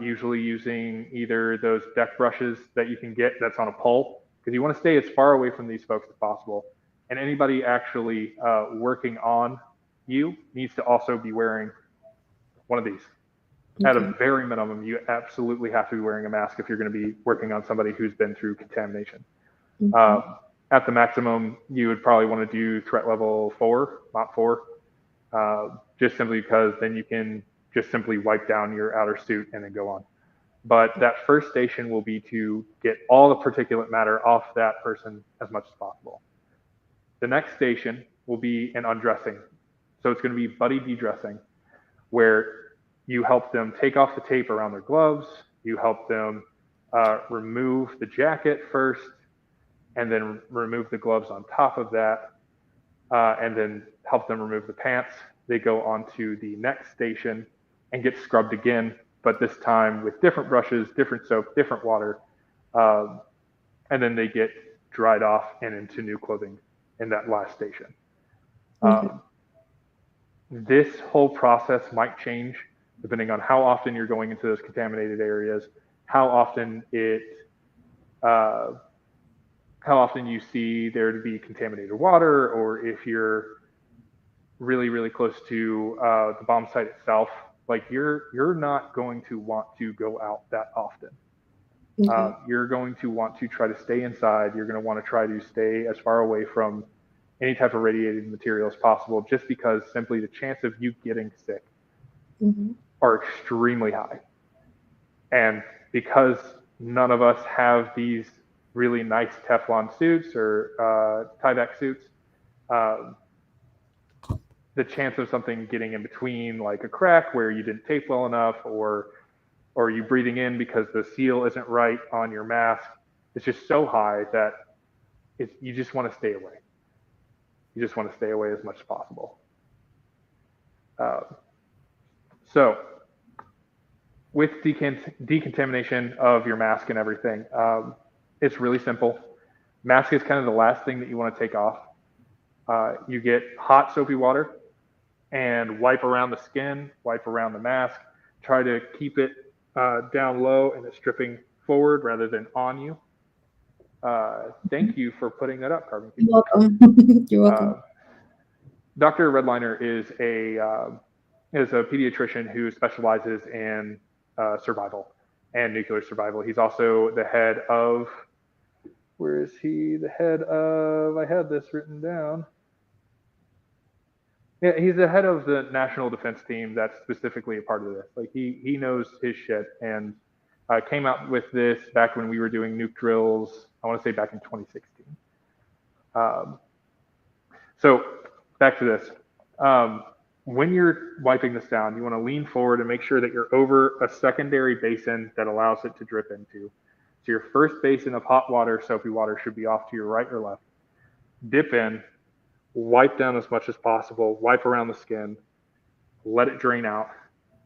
usually using either those deck brushes that you can get that's on a pole, because you want to stay as far away from these folks as possible. And anybody actually working on you needs to also be wearing one of these. At a very minimum, you absolutely have to be wearing a mask if you're going to be working on somebody who's been through contamination. At the maximum, you would probably want to do threat level 4, not 4, just simply because then you can just simply wipe down your outer suit and then go on. But that first station will be to get all the particulate matter off that person as much as possible. The next station will be an undressing. So it's going to be buddy de-dressing, where you help them take off the tape around their gloves, you help them remove the jacket first, and then remove the gloves on top of that, and then help them remove the pants. They go on to the next station and get scrubbed again, but this time with different brushes, different soap, different water, and then they get dried off and into new clothing in that last station. This whole process might change depending on how often you're going into those contaminated areas, how often you see there to be contaminated water, or if you're really, really close to the bomb site itself, like you're not going to want to go out that often. Okay. You're going to want to try to stay inside. You're going to want to try to stay as far away from any type of radiated material as possible, just because simply the chance of you getting sick are extremely high. And because none of us have these really nice Teflon suits or Tyvek suits, the chance of something getting in between, like a crack where you didn't tape well enough, or you breathing in because the seal isn't right on your mask, it's just so high that you just want to stay away. You just want to stay away as much as possible. So with decontamination of your mask and everything, it's really simple. Mask is kind of the last thing that you want to take off. You get hot soapy water and wipe around the skin, wipe around the mask, try to keep it down low and it's dripping forward rather than on you. Thank you for putting that up, Carbon. You're welcome. You're welcome. Dr. Redliner is a pediatrician who specializes in survival and nuclear survival. He's also the head of, where is he? The head of, I had this written down. Yeah, he's the head of the national defense team that's specifically a part of this. Like he knows his shit, and came out with this back when we were doing nuke drills. I want to say back in 2016. So back to this. When you're wiping this down, you want to lean forward and make sure that you're over a secondary basin that allows it to drip into. So your first basin of hot water, soapy water, should be off to your right or left. Dip in, wipe down as much as possible, wipe around the skin, let it drain out,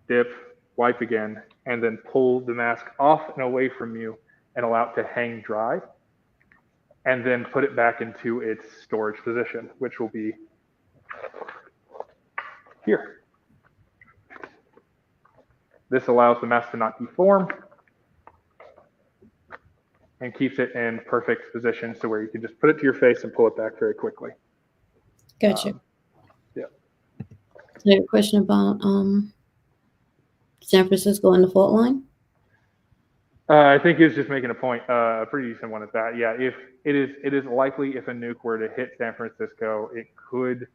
dip, wipe again, and then pull the mask off and away from you and allow it to hang dry, and then put it back into its storage position, which will be here. This allows the mask to not deform and keeps it in perfect position, so where you can just put it to your face and pull it back very quickly. Gotcha. Yeah. I have a question about San Francisco and the fault line. I think he was just making a point, a pretty decent one at that. Yeah, if it is likely if a nuke were to hit San Francisco, it could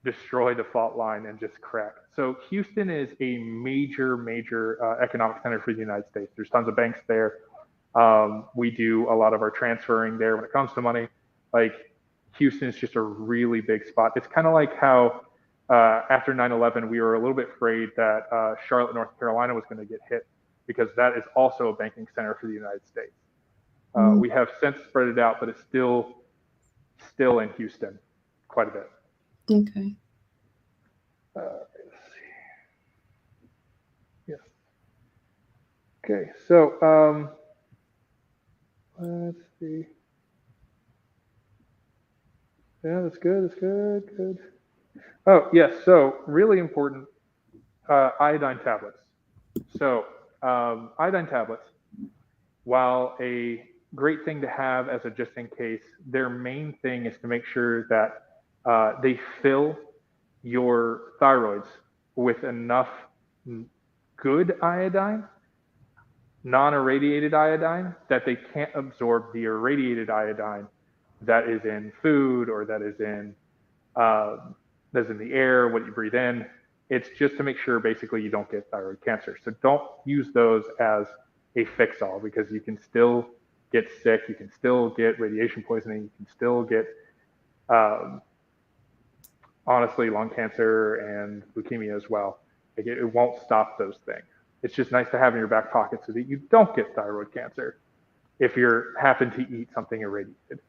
destroy the fault line and just crack. So Houston is a major economic center for the United States. There's tons of banks there. We do a lot of our transferring there when it comes to money. Like Houston is just a really big spot. It's kind of like how after 9/11, we were a little bit afraid that Charlotte, North Carolina was going to get hit, because that is also a banking center for the United States. We have since spread it out, but it's still in Houston quite a bit. Okay. Let's see. Yes. Okay, so let's see. Yeah, that's good. That's good. Oh, yes. So really important, iodine tablets. So iodine tablets, while a great thing to have as a just in case, their main thing is to make sure that they fill your thyroids with enough good iodine, non-irradiated iodine, that they can't absorb the irradiated iodine that is in food, or that is in the air, what you breathe in. It's just to make sure basically you don't get thyroid cancer. So don't use those as a fix-all, because you can still get sick, you can still get radiation poisoning, you can still get honestly lung cancer and leukemia as well. Like it won't stop those things. It's just nice to have in your back pocket so that you don't get thyroid cancer if you happen to eat something irradiated.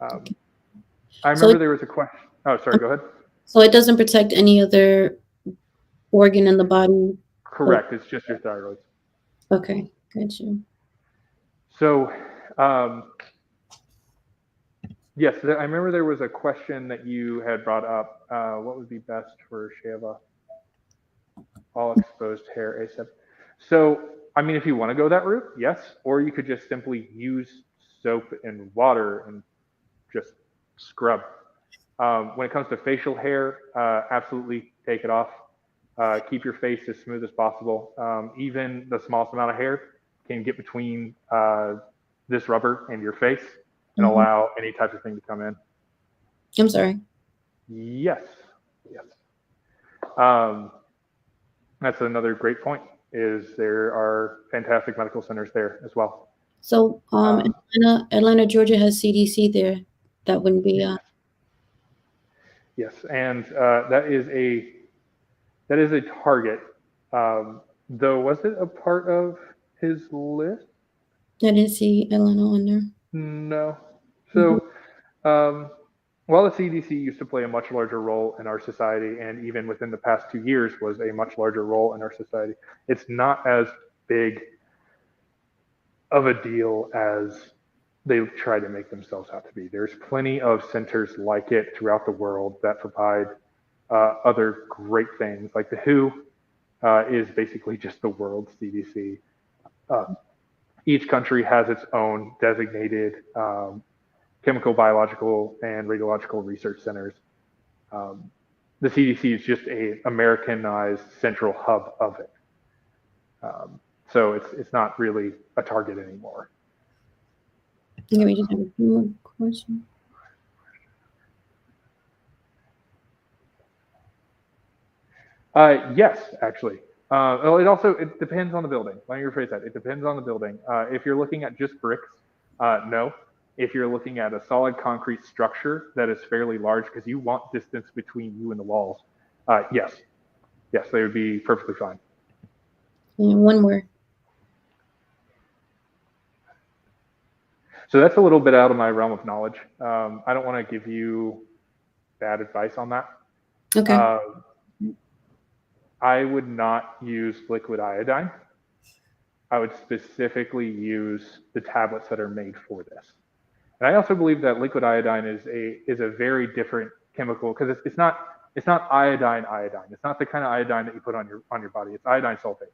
I remember there was a question. Oh, sorry, go ahead. So it doesn't protect any other organ in the body? Correct. It's just your thyroid. Okay, got you. So Yes, I remember there was a question that you had brought up. What would be best for Shava? All exposed hair ASAP. So, I mean, if you want to go that route, yes, or you could just simply use soap and water and just scrub. When it comes to facial hair, absolutely take it off. Keep your face as smooth as possible. Even the smallest amount of hair can get between this rubber and your face and allow any type of thing to come in. I'm sorry. Yes, yes. That's another great point. Is there are fantastic medical centers there as well. So, Atlanta, Georgia has CDC there. That wouldn't be. Yes, and that is a target. Though, was it a part of his list? I didn't see Atlanta on there. No. So, while the CDC used to play a much larger role in our society, and even within the past 2 years was a much larger role in our society, it's not as big of a deal as they try to make themselves out to be. There's plenty of centers like it throughout the world that provide other great things. Like the WHO is basically just the world CDC. Each country has its own designated chemical, biological, and radiological research centers. The CDC is just a Americanized central hub of it. So it's not really a target anymore. Let me just have a few more questions. Yes, actually. Well, it depends on the building. Let me rephrase that. It depends on the building. If you're looking at just bricks, no. If you're looking at a solid concrete structure that is fairly large, because you want distance between you and the walls, yes, they would be perfectly fine. And one more. So that's a little bit out of my realm of knowledge. I don't want to give you bad advice on that. Okay. I would not use liquid iodine. I would specifically use the tablets that are made for this. And I also believe that liquid iodine is a very different chemical because it's not iodine. It's not the kind of iodine that you put on your body. It's iodine sulfate.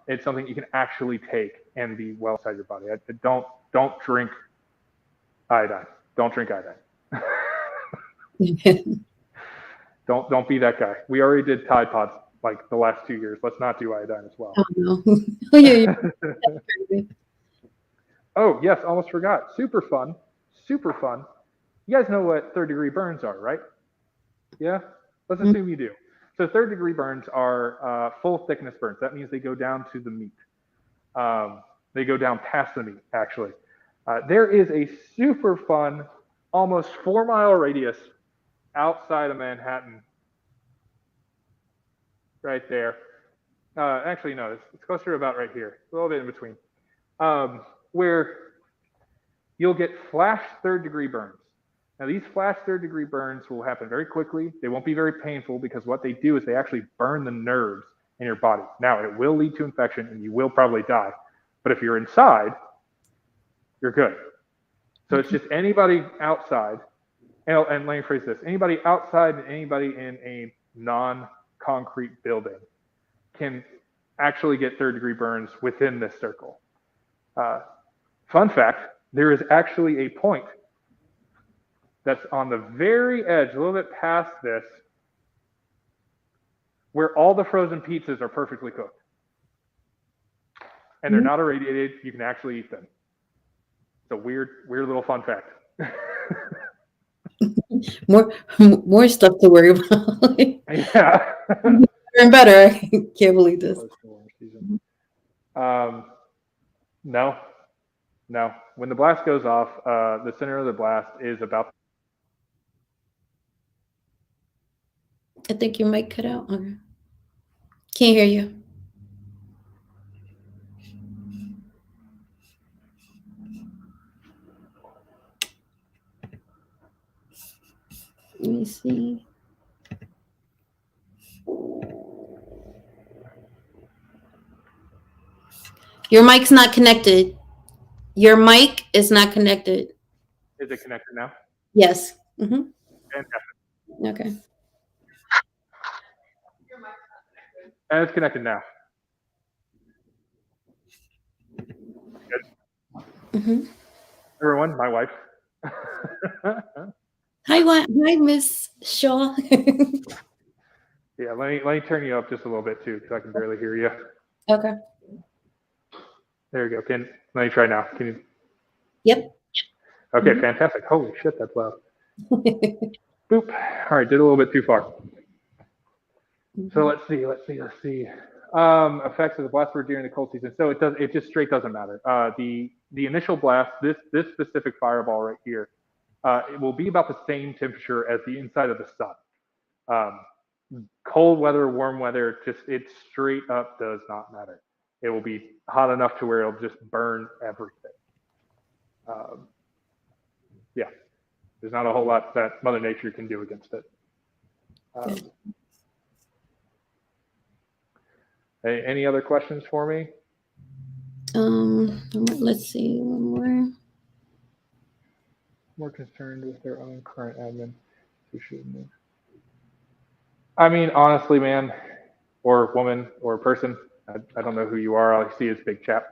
It's something you can actually take and be well inside your body. Don't drink iodine. Don't drink iodine. Don't be that guy. We already did Tide Pods like the last 2 years. Let's not do iodine as well. Oh no. Oh yeah. Oh yes, almost forgot. Super fun. Super fun. You guys know what third-degree burns are, right? Yeah? Let's assume you do. So third-degree burns are full thickness burns. That means they go down to the meat. They go down past the meat, actually. There is a super fun, almost 4-mile radius outside of Manhattan, right there. Actually, no, it's closer to about right here, a little bit in between, where you'll get flash third-degree burns. Now, these flash third-degree burns will happen very quickly. They won't be very painful because what they do is they actually burn the nerves in your body. Now, it will lead to infection and you will probably die. But if you're inside, you're good. So it's just anybody outside, and let me phrase this, anybody outside and anybody in a non-concrete building can actually get third-degree burns within this circle. Fun fact, there is actually a point that's on the very edge, a little bit past this, where all the frozen pizzas are perfectly cooked. And they're not irradiated. You can actually eat them. It's a weird little fun fact. more stuff to worry about. Yeah. Better and better. I can't believe this. No. When the blast goes off, the center of the blast is about. I think your mic cut out. Okay. Can't hear you. Let me see. Your mic's not connected. Your mic is not connected. Is it connected now? Yes. Mm-hmm. Fantastic. Okay. And it's connected now. Good. Mm-hmm. Everyone, my wife. Hi, Miss Shaw. Yeah, let me turn you up just a little bit too, because I can barely hear you. Okay. There you go. Let me try now. Can you? Yep. Okay, Mm-hmm. fantastic. Holy shit, that's loud. Boop. All right, did a little bit too far. So let's see. Effects of the blast were during the cold season. So it just straight doesn't matter. The initial blast, this specific fireball right here, it will be about the same temperature as the inside of the sun. Cold weather, warm weather, it straight up does not matter. It will be hot enough to where it'll just burn everything. Yeah, there's not a whole lot that Mother Nature can do against it. Any other questions for me? Let's see, one more. More concerned with their own current admin. Who should move? I mean, honestly, man, or woman, or person, I don't know who you are. All I see is big chap.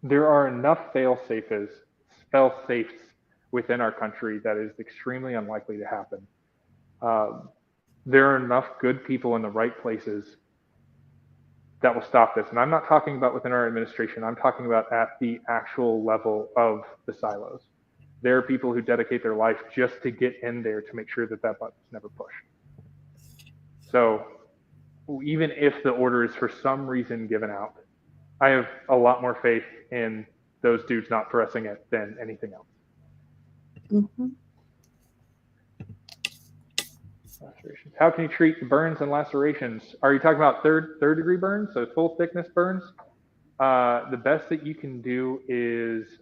There are enough fail-safes within our country that is extremely unlikely to happen. There are enough good people in the right places that will stop this. And I'm not talking about within our administration. I'm talking about at the actual level of the silos. There are people who dedicate their life just to get in there to make sure that button's never pushed. So even if the order is for some reason given out, I have a lot more faith in those dudes not pressing it than anything else. Mm-hmm. Lacerations. How can you treat burns and lacerations? Are you talking about third degree burns, so full thickness burns? The best that you can do is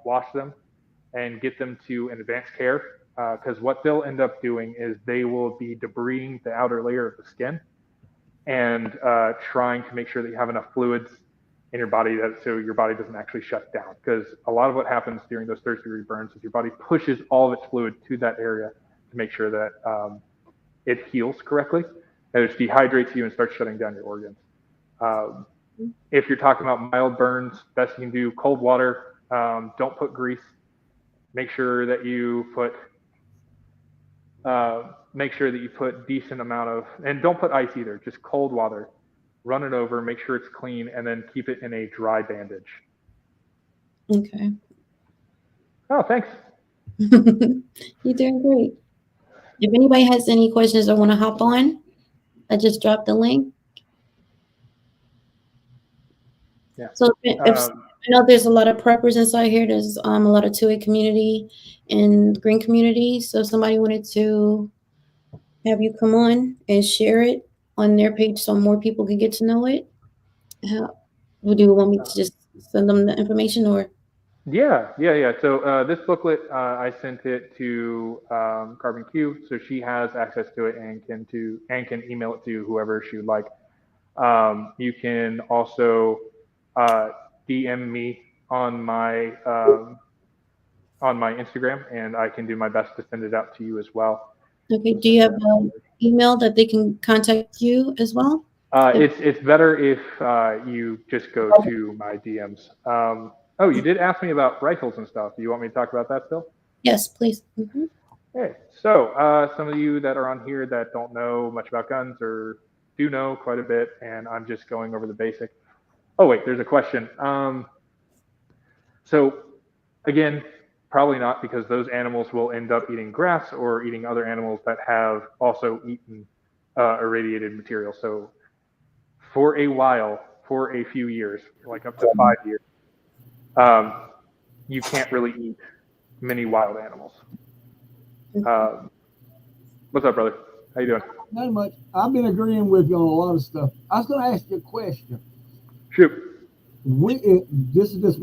wash them and get them to an advanced care, because what they'll end up doing is they will be debriding the outer layer of the skin and trying to make sure that you have enough fluids in your body so your body doesn't actually shut down. Because a lot of what happens during those third degree burns is your body pushes all of its fluid to that area to make sure that it heals correctly, and it dehydrates you and starts shutting down your organs. If you're talking about mild burns, best you can do cold water. Don't put grease. Make sure that you put decent amount of, and don't put ice either. Just cold water. Run it over. Make sure it's clean, and then keep it in a dry bandage. Okay. Oh, thanks. You're doing great. If anybody has any questions or want to hop on, I just dropped the link. Yeah. So I know there's a lot of preppers inside here. There's a lot of 2A community and green community. So if somebody wanted to have you come on and share it on their page so more people can get to know it, would you want me to just send them the information or? Yeah. So this booklet, I sent it to Carbon Q, so she has access to it and can email it to whoever she would like. You can also DM me on my Instagram, and I can do my best to send it out to you as well. Okay. Do you have an email that they can contact you as well? It's better if you just go to my DMs. Oh, you did ask me about rifles and stuff. Do you want me to talk about that still? Yes, please. Mm-hmm. Okay, so some of you that are on here that don't know much about guns or do know quite a bit, and I'm just going over the basic. Oh wait, there's a question. So again, probably not, because those animals will end up eating grass or eating other animals that have also eaten irradiated material. So for a while, for a few years, like up to 5 years, you can't really eat many wild animals. What's up, brother? How you doing? Not much. I've been agreeing with you on a lot of stuff. I was going to ask you a question. Shoot. This is just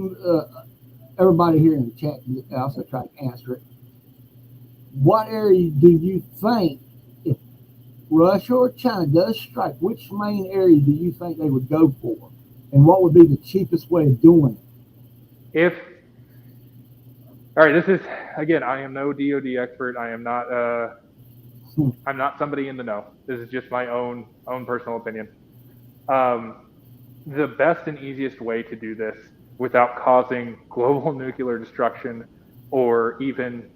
everybody here in the chat can also try to answer it. What area do you think, if Russia or China does strike, which main area do you think they would go for? And what would be the cheapest way of doing it? All right, this is, again, I am no DoD expert. I'm not somebody in the know. This is just my own personal opinion. The best and easiest way to do this without causing global nuclear destruction or even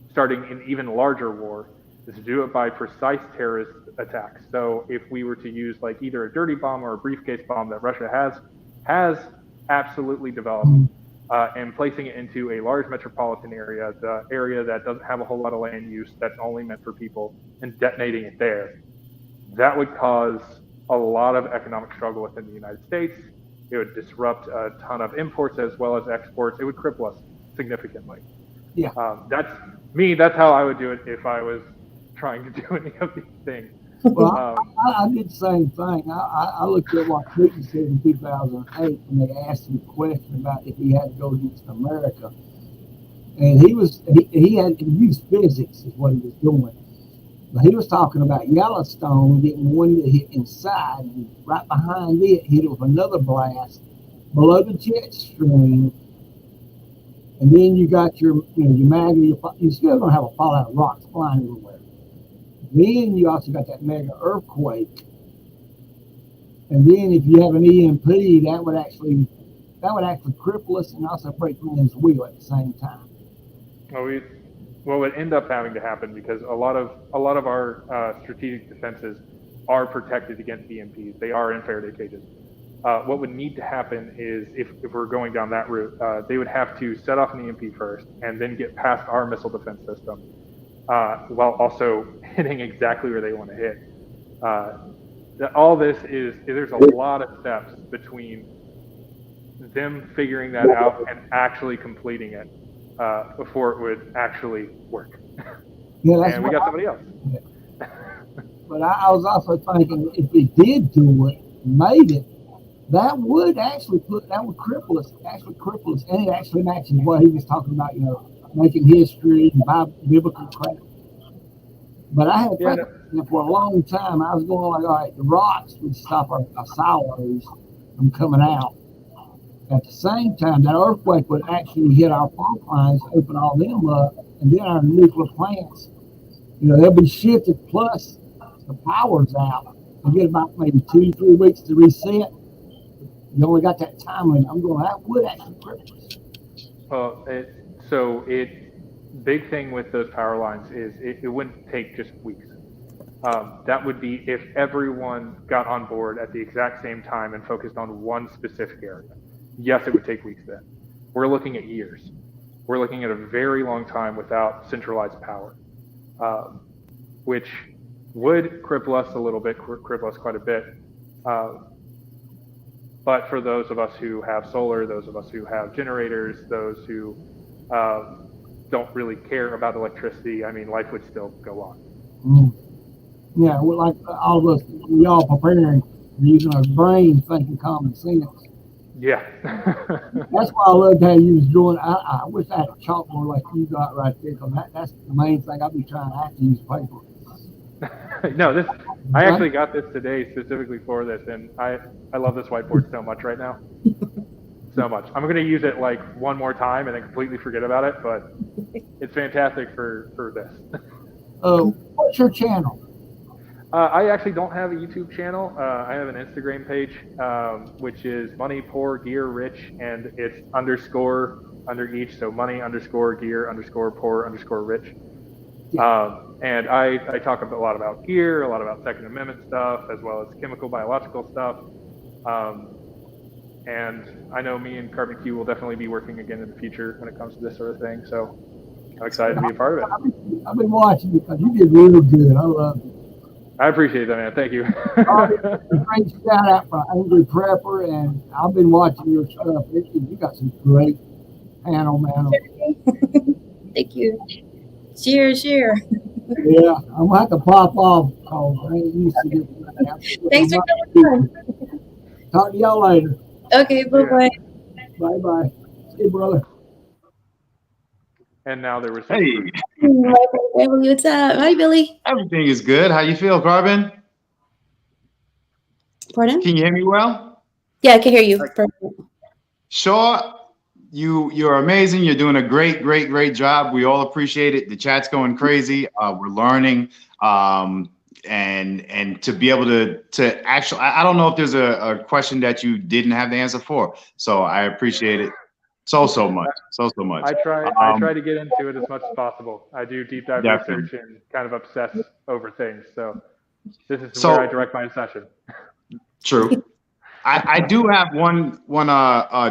starting an even larger war is to do it by precise terrorist attacks. So if we were to use like either a dirty bomb or a briefcase bomb that Russia has absolutely developed, and placing it into a large metropolitan area, the area that doesn't have a whole lot of land use, that's only meant for people, and detonating it there, that would cause a lot of economic struggle within the United States. It would disrupt a ton of imports as well as exports. It would cripple us significantly. Yeah. That's how I would do it if I was trying to do any of these things. Well, I did the same thing. I looked at what Putin said in 2008 when they asked him a question about if he had to go against America. And he used physics is what he was doing. But he was talking about Yellowstone getting one that hit inside, and right behind it hit it with another blast below the jet stream. And then you got your magma, you're still going to have a fallout of rocks flying everywhere. Then you also got that mega earthquake. And then if you have an EMP, that would actually cripple us and also break man's will at the same time. What would end up having to happen, because a lot of our strategic defenses are protected against EMPs. They are in Faraday cages. What would need to happen is if we're going down that route, they would have to set off an EMP first and then get past our missile defense system, while also hitting exactly where they want to hit. All this there's a lot of steps between them figuring that out and actually completing it before it would actually work. Yeah, and we got somebody else. But I was also thinking if we did do it, made it, that would cripple us, and it actually matches what he was talking about, making history and biblical crap. But I had for a long time, I was going like, all right, the rocks would stop our silos from coming out. At the same time, that earthquake would actually hit our fault lines, open all them up, and then our nuclear plants, they'll be shifted, plus the power's out. You get about maybe 2-3 weeks to reset. You only got that time limit. That would actually cripple us. Well, big thing with those power lines is it wouldn't take just weeks. That would be if everyone got on board at the exact same time and focused on one specific area. Yes, it would take weeks then. We're looking at years. We're looking at a very long time without centralized power, which would cripple us a little bit, cripple us quite a bit. But for those of us who have solar, those of us who have generators, those who don't really care about electricity, life would still go on. Yeah, well, like all of us, we all preparing, using our brain, thinking common sense. Yeah. That's why I loved how you was doing. I wish I had a chalkboard like you got right there, because that's the main thing I'd be trying to have to use paper. No, I actually got this today specifically for this, and I love this whiteboard so much right now. So much. I'm going to use it like one more time and then completely forget about it, but it's fantastic for this. What's your channel? I actually don't have a YouTube channel. I have an Instagram page, which is Money Poor Gear Rich, and it's underscore under each, so money_gear_poor_rich. And I talk a lot about gear, a lot about Second Amendment stuff, as well as chemical, biological stuff. And I know me and Carbon Q will definitely be working again in the future when it comes to this sort of thing. So I'm excited to be a part of it. I've been watching because you did real good. I love it. I appreciate that, man. Thank you. Great shout out for Angry Prepper, and I've been watching your stuff. You got some great panel, man. Thank you. Share. Yeah, I'm gonna have to pop off because I ain't used to this. Thanks for coming. Talk to y'all later. Okay, bye-bye. Bye. See you, brother. And now there was Hey, What's up? Hi, Billy. everything is good. How you feel, Carbon? Pardon? Can you hear me well? Yeah, I can hear you. Perfect. Sure. you're amazing. You're doing a great job. We all appreciate it. The chat's going crazy. We're learning. And to be able to actually, I don't know if there's a question that you didn't have the answer for. So I appreciate it so much. So much. I try to get into it as much as possible. I do deep dive Definitely. research and kind of obsess over things. So this is where I direct my attention. True. I do have one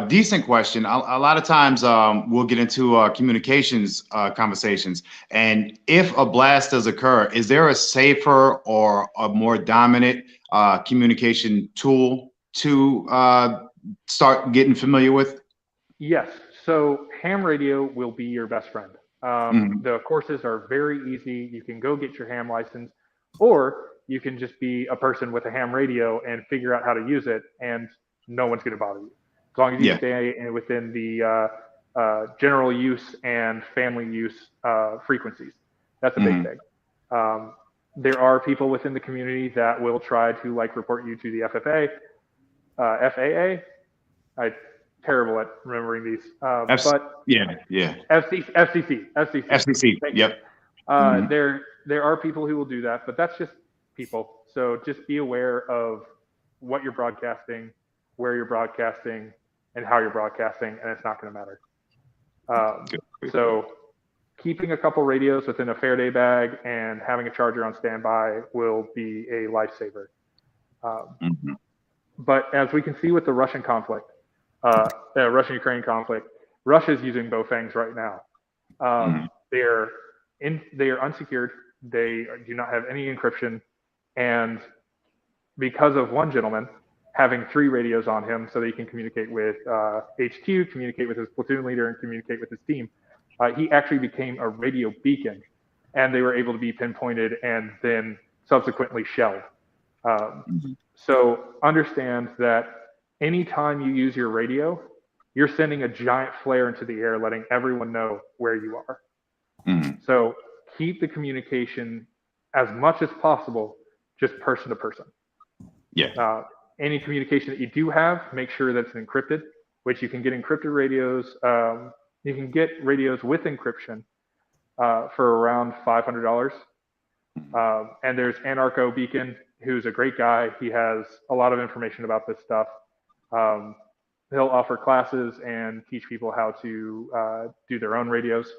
decent question. A lot of times we'll get into communications conversations, and if a blast does occur, is there a safer or a more dominant communication tool to start getting familiar with? Yes. So ham radio will be your best friend. The courses are very easy. You can go get your ham license, or you can just be a person with a ham radio and figure out how to use it, and no one's going to bother you. As long as you stay within the general use and family use frequencies. That's a big thing. There are people within the community that will try to report you to the FFA, FAA. I'm terrible at remembering these, but FCC. Yep. There are people who will do that, but that's just people. So just be aware of what you're broadcasting, where you're broadcasting, and how you're broadcasting, and it's not going to matter. So keeping a couple radios within a Faraday bag and having a charger on standby will be a lifesaver. But as we can see with the Russian conflict, Russian-Ukraine conflict, Russia's using Baofengs right now. They are unsecured. They do not have any encryption. And because of one gentleman having 3 radios on him so that he can communicate with HQ, communicate with his platoon leader, and communicate with his team, he actually became a radio beacon, and they were able to be pinpointed and then subsequently shelled. So understand that anytime you use your radio, you're sending a giant flare into the air, letting everyone know where you are. So keep the communication as much as possible just person to person. Any communication that you do have, make sure that's encrypted, which you can get encrypted radios. You can get radios with encryption for around $500. And there's Anarcho Beacon, who's a great guy. He has a lot of information about this stuff. He'll offer classes and teach people how to do their own radios.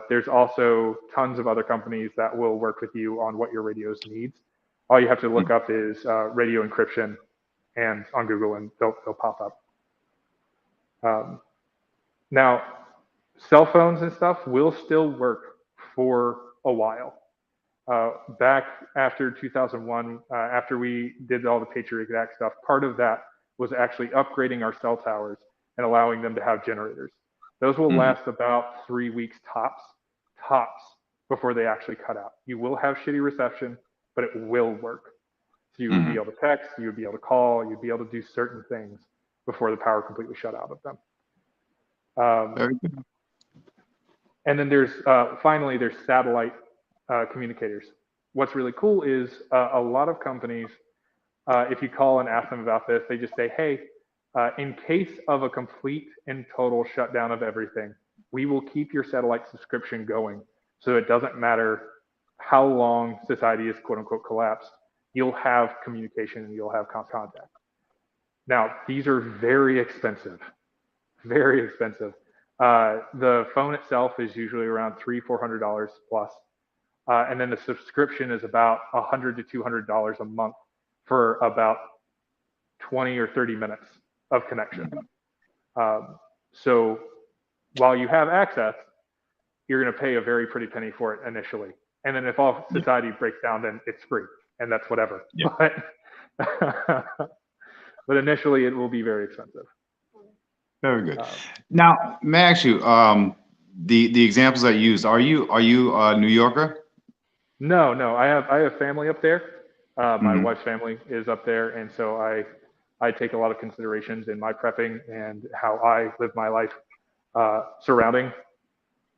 There's also tons of other companies that will work with you on what your radios needs. All you have to look up is radio encryption and on Google, and they'll pop up. Now, cell phones and stuff will still work for a while. Back after 2001, after we did all the Patriot Act stuff, part of that was actually upgrading our cell towers and allowing them to have generators. Those will last about 3 weeks tops, before they actually cut out. You will have shitty reception, but it will work. So you would be able to text, you would be able to call, you'd be able to do certain things before the power completely shut out of them. Very good. And then there's finally there's satellite communicators. What's really cool is a lot of companies, if you call and ask them about this, they just say, hey, in case of a complete and total shutdown of everything, we will keep your satellite subscription going. So it doesn't matter how long society is quote unquote collapsed, you'll have communication and you'll have contact. Now, these are very expensive, very expensive. The phone itself is usually around $300-400 plus. And then the subscription is about $100 to $200 a month for about 20 or 30 minutes of connection. So while you have access, you're going to pay a very pretty penny for it initially. And then if all society breaks down, then it's free, and that's whatever. But initially, it will be very expensive. Very good. Now, may I ask you, the examples I used, are you a New Yorker? No. I have family up there. My wife's family is up there, and so I take a lot of considerations in my prepping and how I live my life surrounding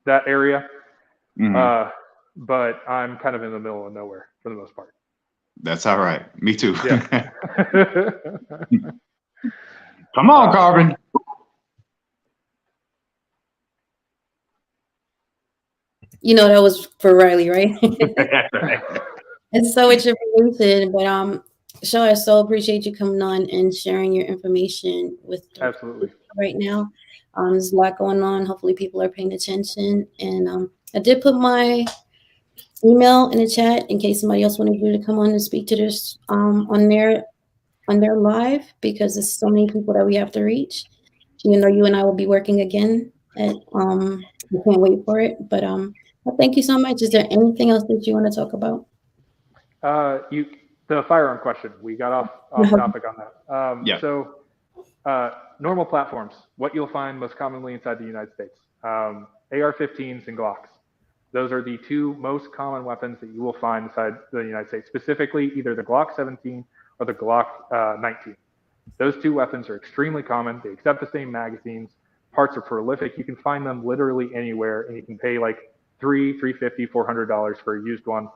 that area. But I'm kind of in the middle of nowhere for the most part. That's all right. Me too. Yeah. Come on, Carbon. You know, that was for Riley, right? Right. It's so much information, but Shaw, I so appreciate you coming on and sharing your information with the Absolutely. right now. There's a lot going on. Hopefully, people are paying attention. And I did put my email in the chat in case somebody else wanted you to come on and speak to this on their live, because there's so many people that we have to reach. You know, you and I will be working again. At we can't wait for it. But well, thank you so much. Is there anything else that you want to talk about? The firearm question. We got off topic on that. Yeah. So normal platforms. What you'll find most commonly inside the United States: AR-15s and Glocks. Those are the two most common weapons that you will find inside the United States. Specifically, either the Glock 17 or the Glock 19. Those two weapons are extremely common. They accept the same magazines. Parts are prolific. You can find them literally anywhere, and you can pay like $350, $400 for a used one,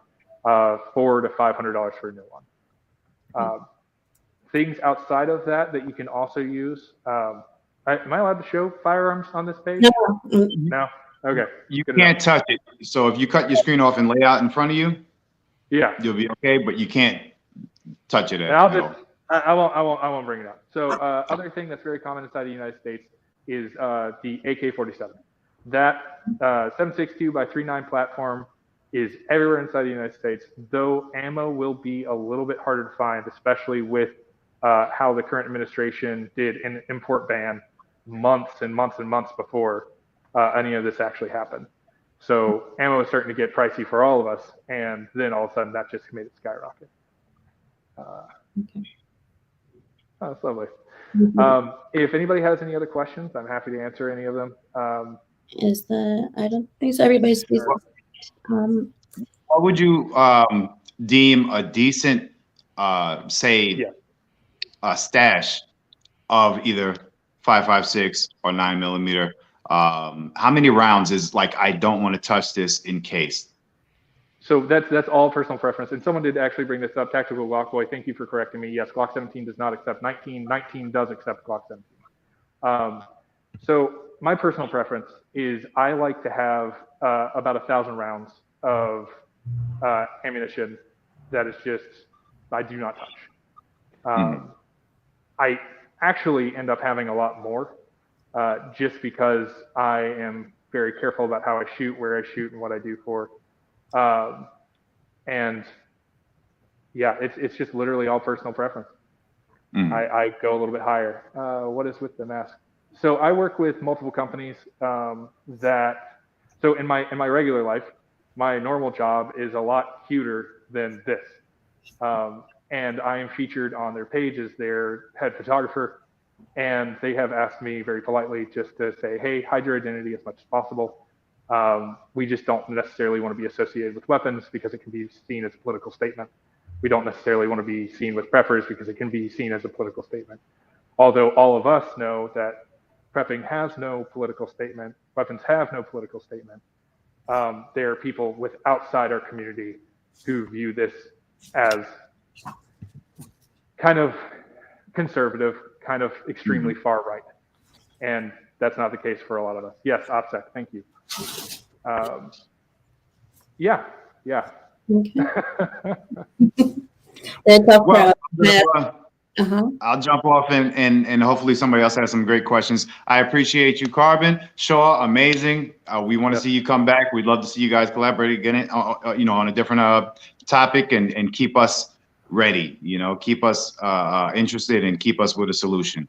$400 to $500 for a new one. Things outside of that you can also use. Am I allowed to show firearms on this page? No. No? Okay. You can't touch it. So if you cut your screen off and lay out in front of you, yeah, you'll be okay, but you can't touch it. I won't bring it up. So other thing that's very common inside the United States is the AK-47. That 7.62 by 3.9 platform is everywhere inside the United States, though ammo will be a little bit harder to find, especially with how the current administration did an import ban months and months and months before any of this actually happened. So ammo is starting to get pricey for all of us, and then all of a sudden that just made it skyrocket. Okay. Oh, that's lovely. Mm-hmm. If anybody has any other questions, I'm happy to answer any of them. I don't think so. Everybody's speaking. What would you deem a decent, say, a stash of either 5.56 or 9mm? How many rounds is like, I don't want to touch this in case? So that's all personal preference. And someone did actually bring this up. Tactical Glock Boy, thank you for correcting me. Yes, Glock 17 does not accept 19. 19 does accept Glock 17. So my personal preference is I like to have about 1,000 rounds of ammunition that is just, I do not touch. I actually end up having a lot more just because I am very careful about how I shoot, where I shoot, and what I do for. And yeah, it's just literally all personal preference. I go a little bit higher. What is with the mask? So I work with multiple companies so in my regular life, my normal job is a lot cuter than this. And I am featured on their page as their head photographer. And they have asked me very politely just to say, hey, hide your identity as much as possible. We just don't necessarily want to be associated with weapons because it can be seen as a political statement. We don't necessarily want to be seen with preppers because it can be seen as a political statement. Although all of us know that prepping has no political statement, weapons have no political statement. There are people outside our community who view this as kind of conservative, kind of extremely far right. And that's not the case for a lot of us. Yes, OPSEC, thank you. Yeah. Well, I'll jump off and hopefully somebody else has some great questions. I appreciate you, Carbon. Shaw, amazing. We want to see you come back. We'd love to see you guys collaborate again, on a different topic and keep us ready, keep us interested and keep us with a solution.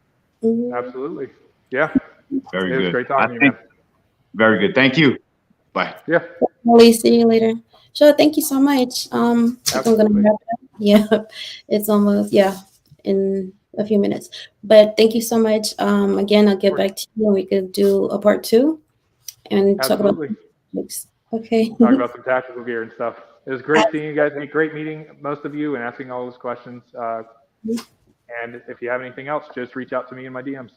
Absolutely. Yeah. Very good. It was great talking to you, man. Very good. Thank you. Bye. Yeah. We'll see you later. Sure. Thank you so much. I'm gonna wrap it up. Yeah, it's almost in a few minutes. But thank you so much. Again, I'll get back to you and we could do a part 2 and talk about okay. Talk about some tactical gear and stuff. It was great seeing you guys. Great meeting most of you and asking all those questions. And if you have anything else, just reach out to me in my DMs.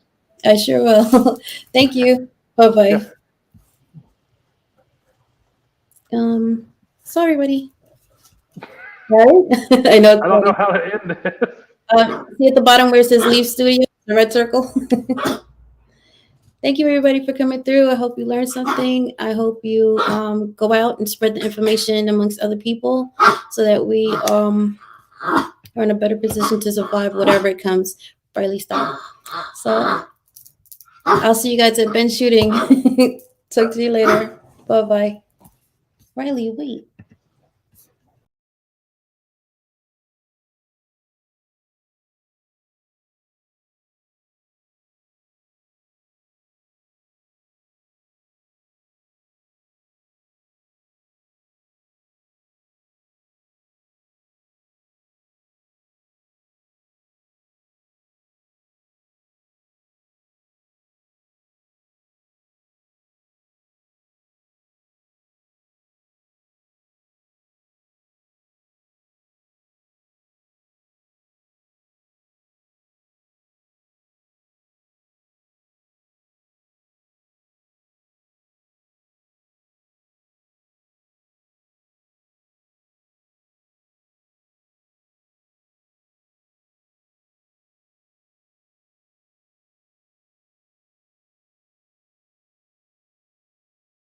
I sure will. Thank you. Bye-bye. Yeah. Sorry, buddy. Right? I know. I don't know how to end this. See at the bottom where it says leave studio, the red circle. thank you everybody for coming through. I hope you learned something. I hope you go out and spread the information amongst other people so that we are in a better position to survive whatever it comes. Riley, stop. So I'll see you guys at bench shooting. Talk to you later. Bye-bye. Riley, wait.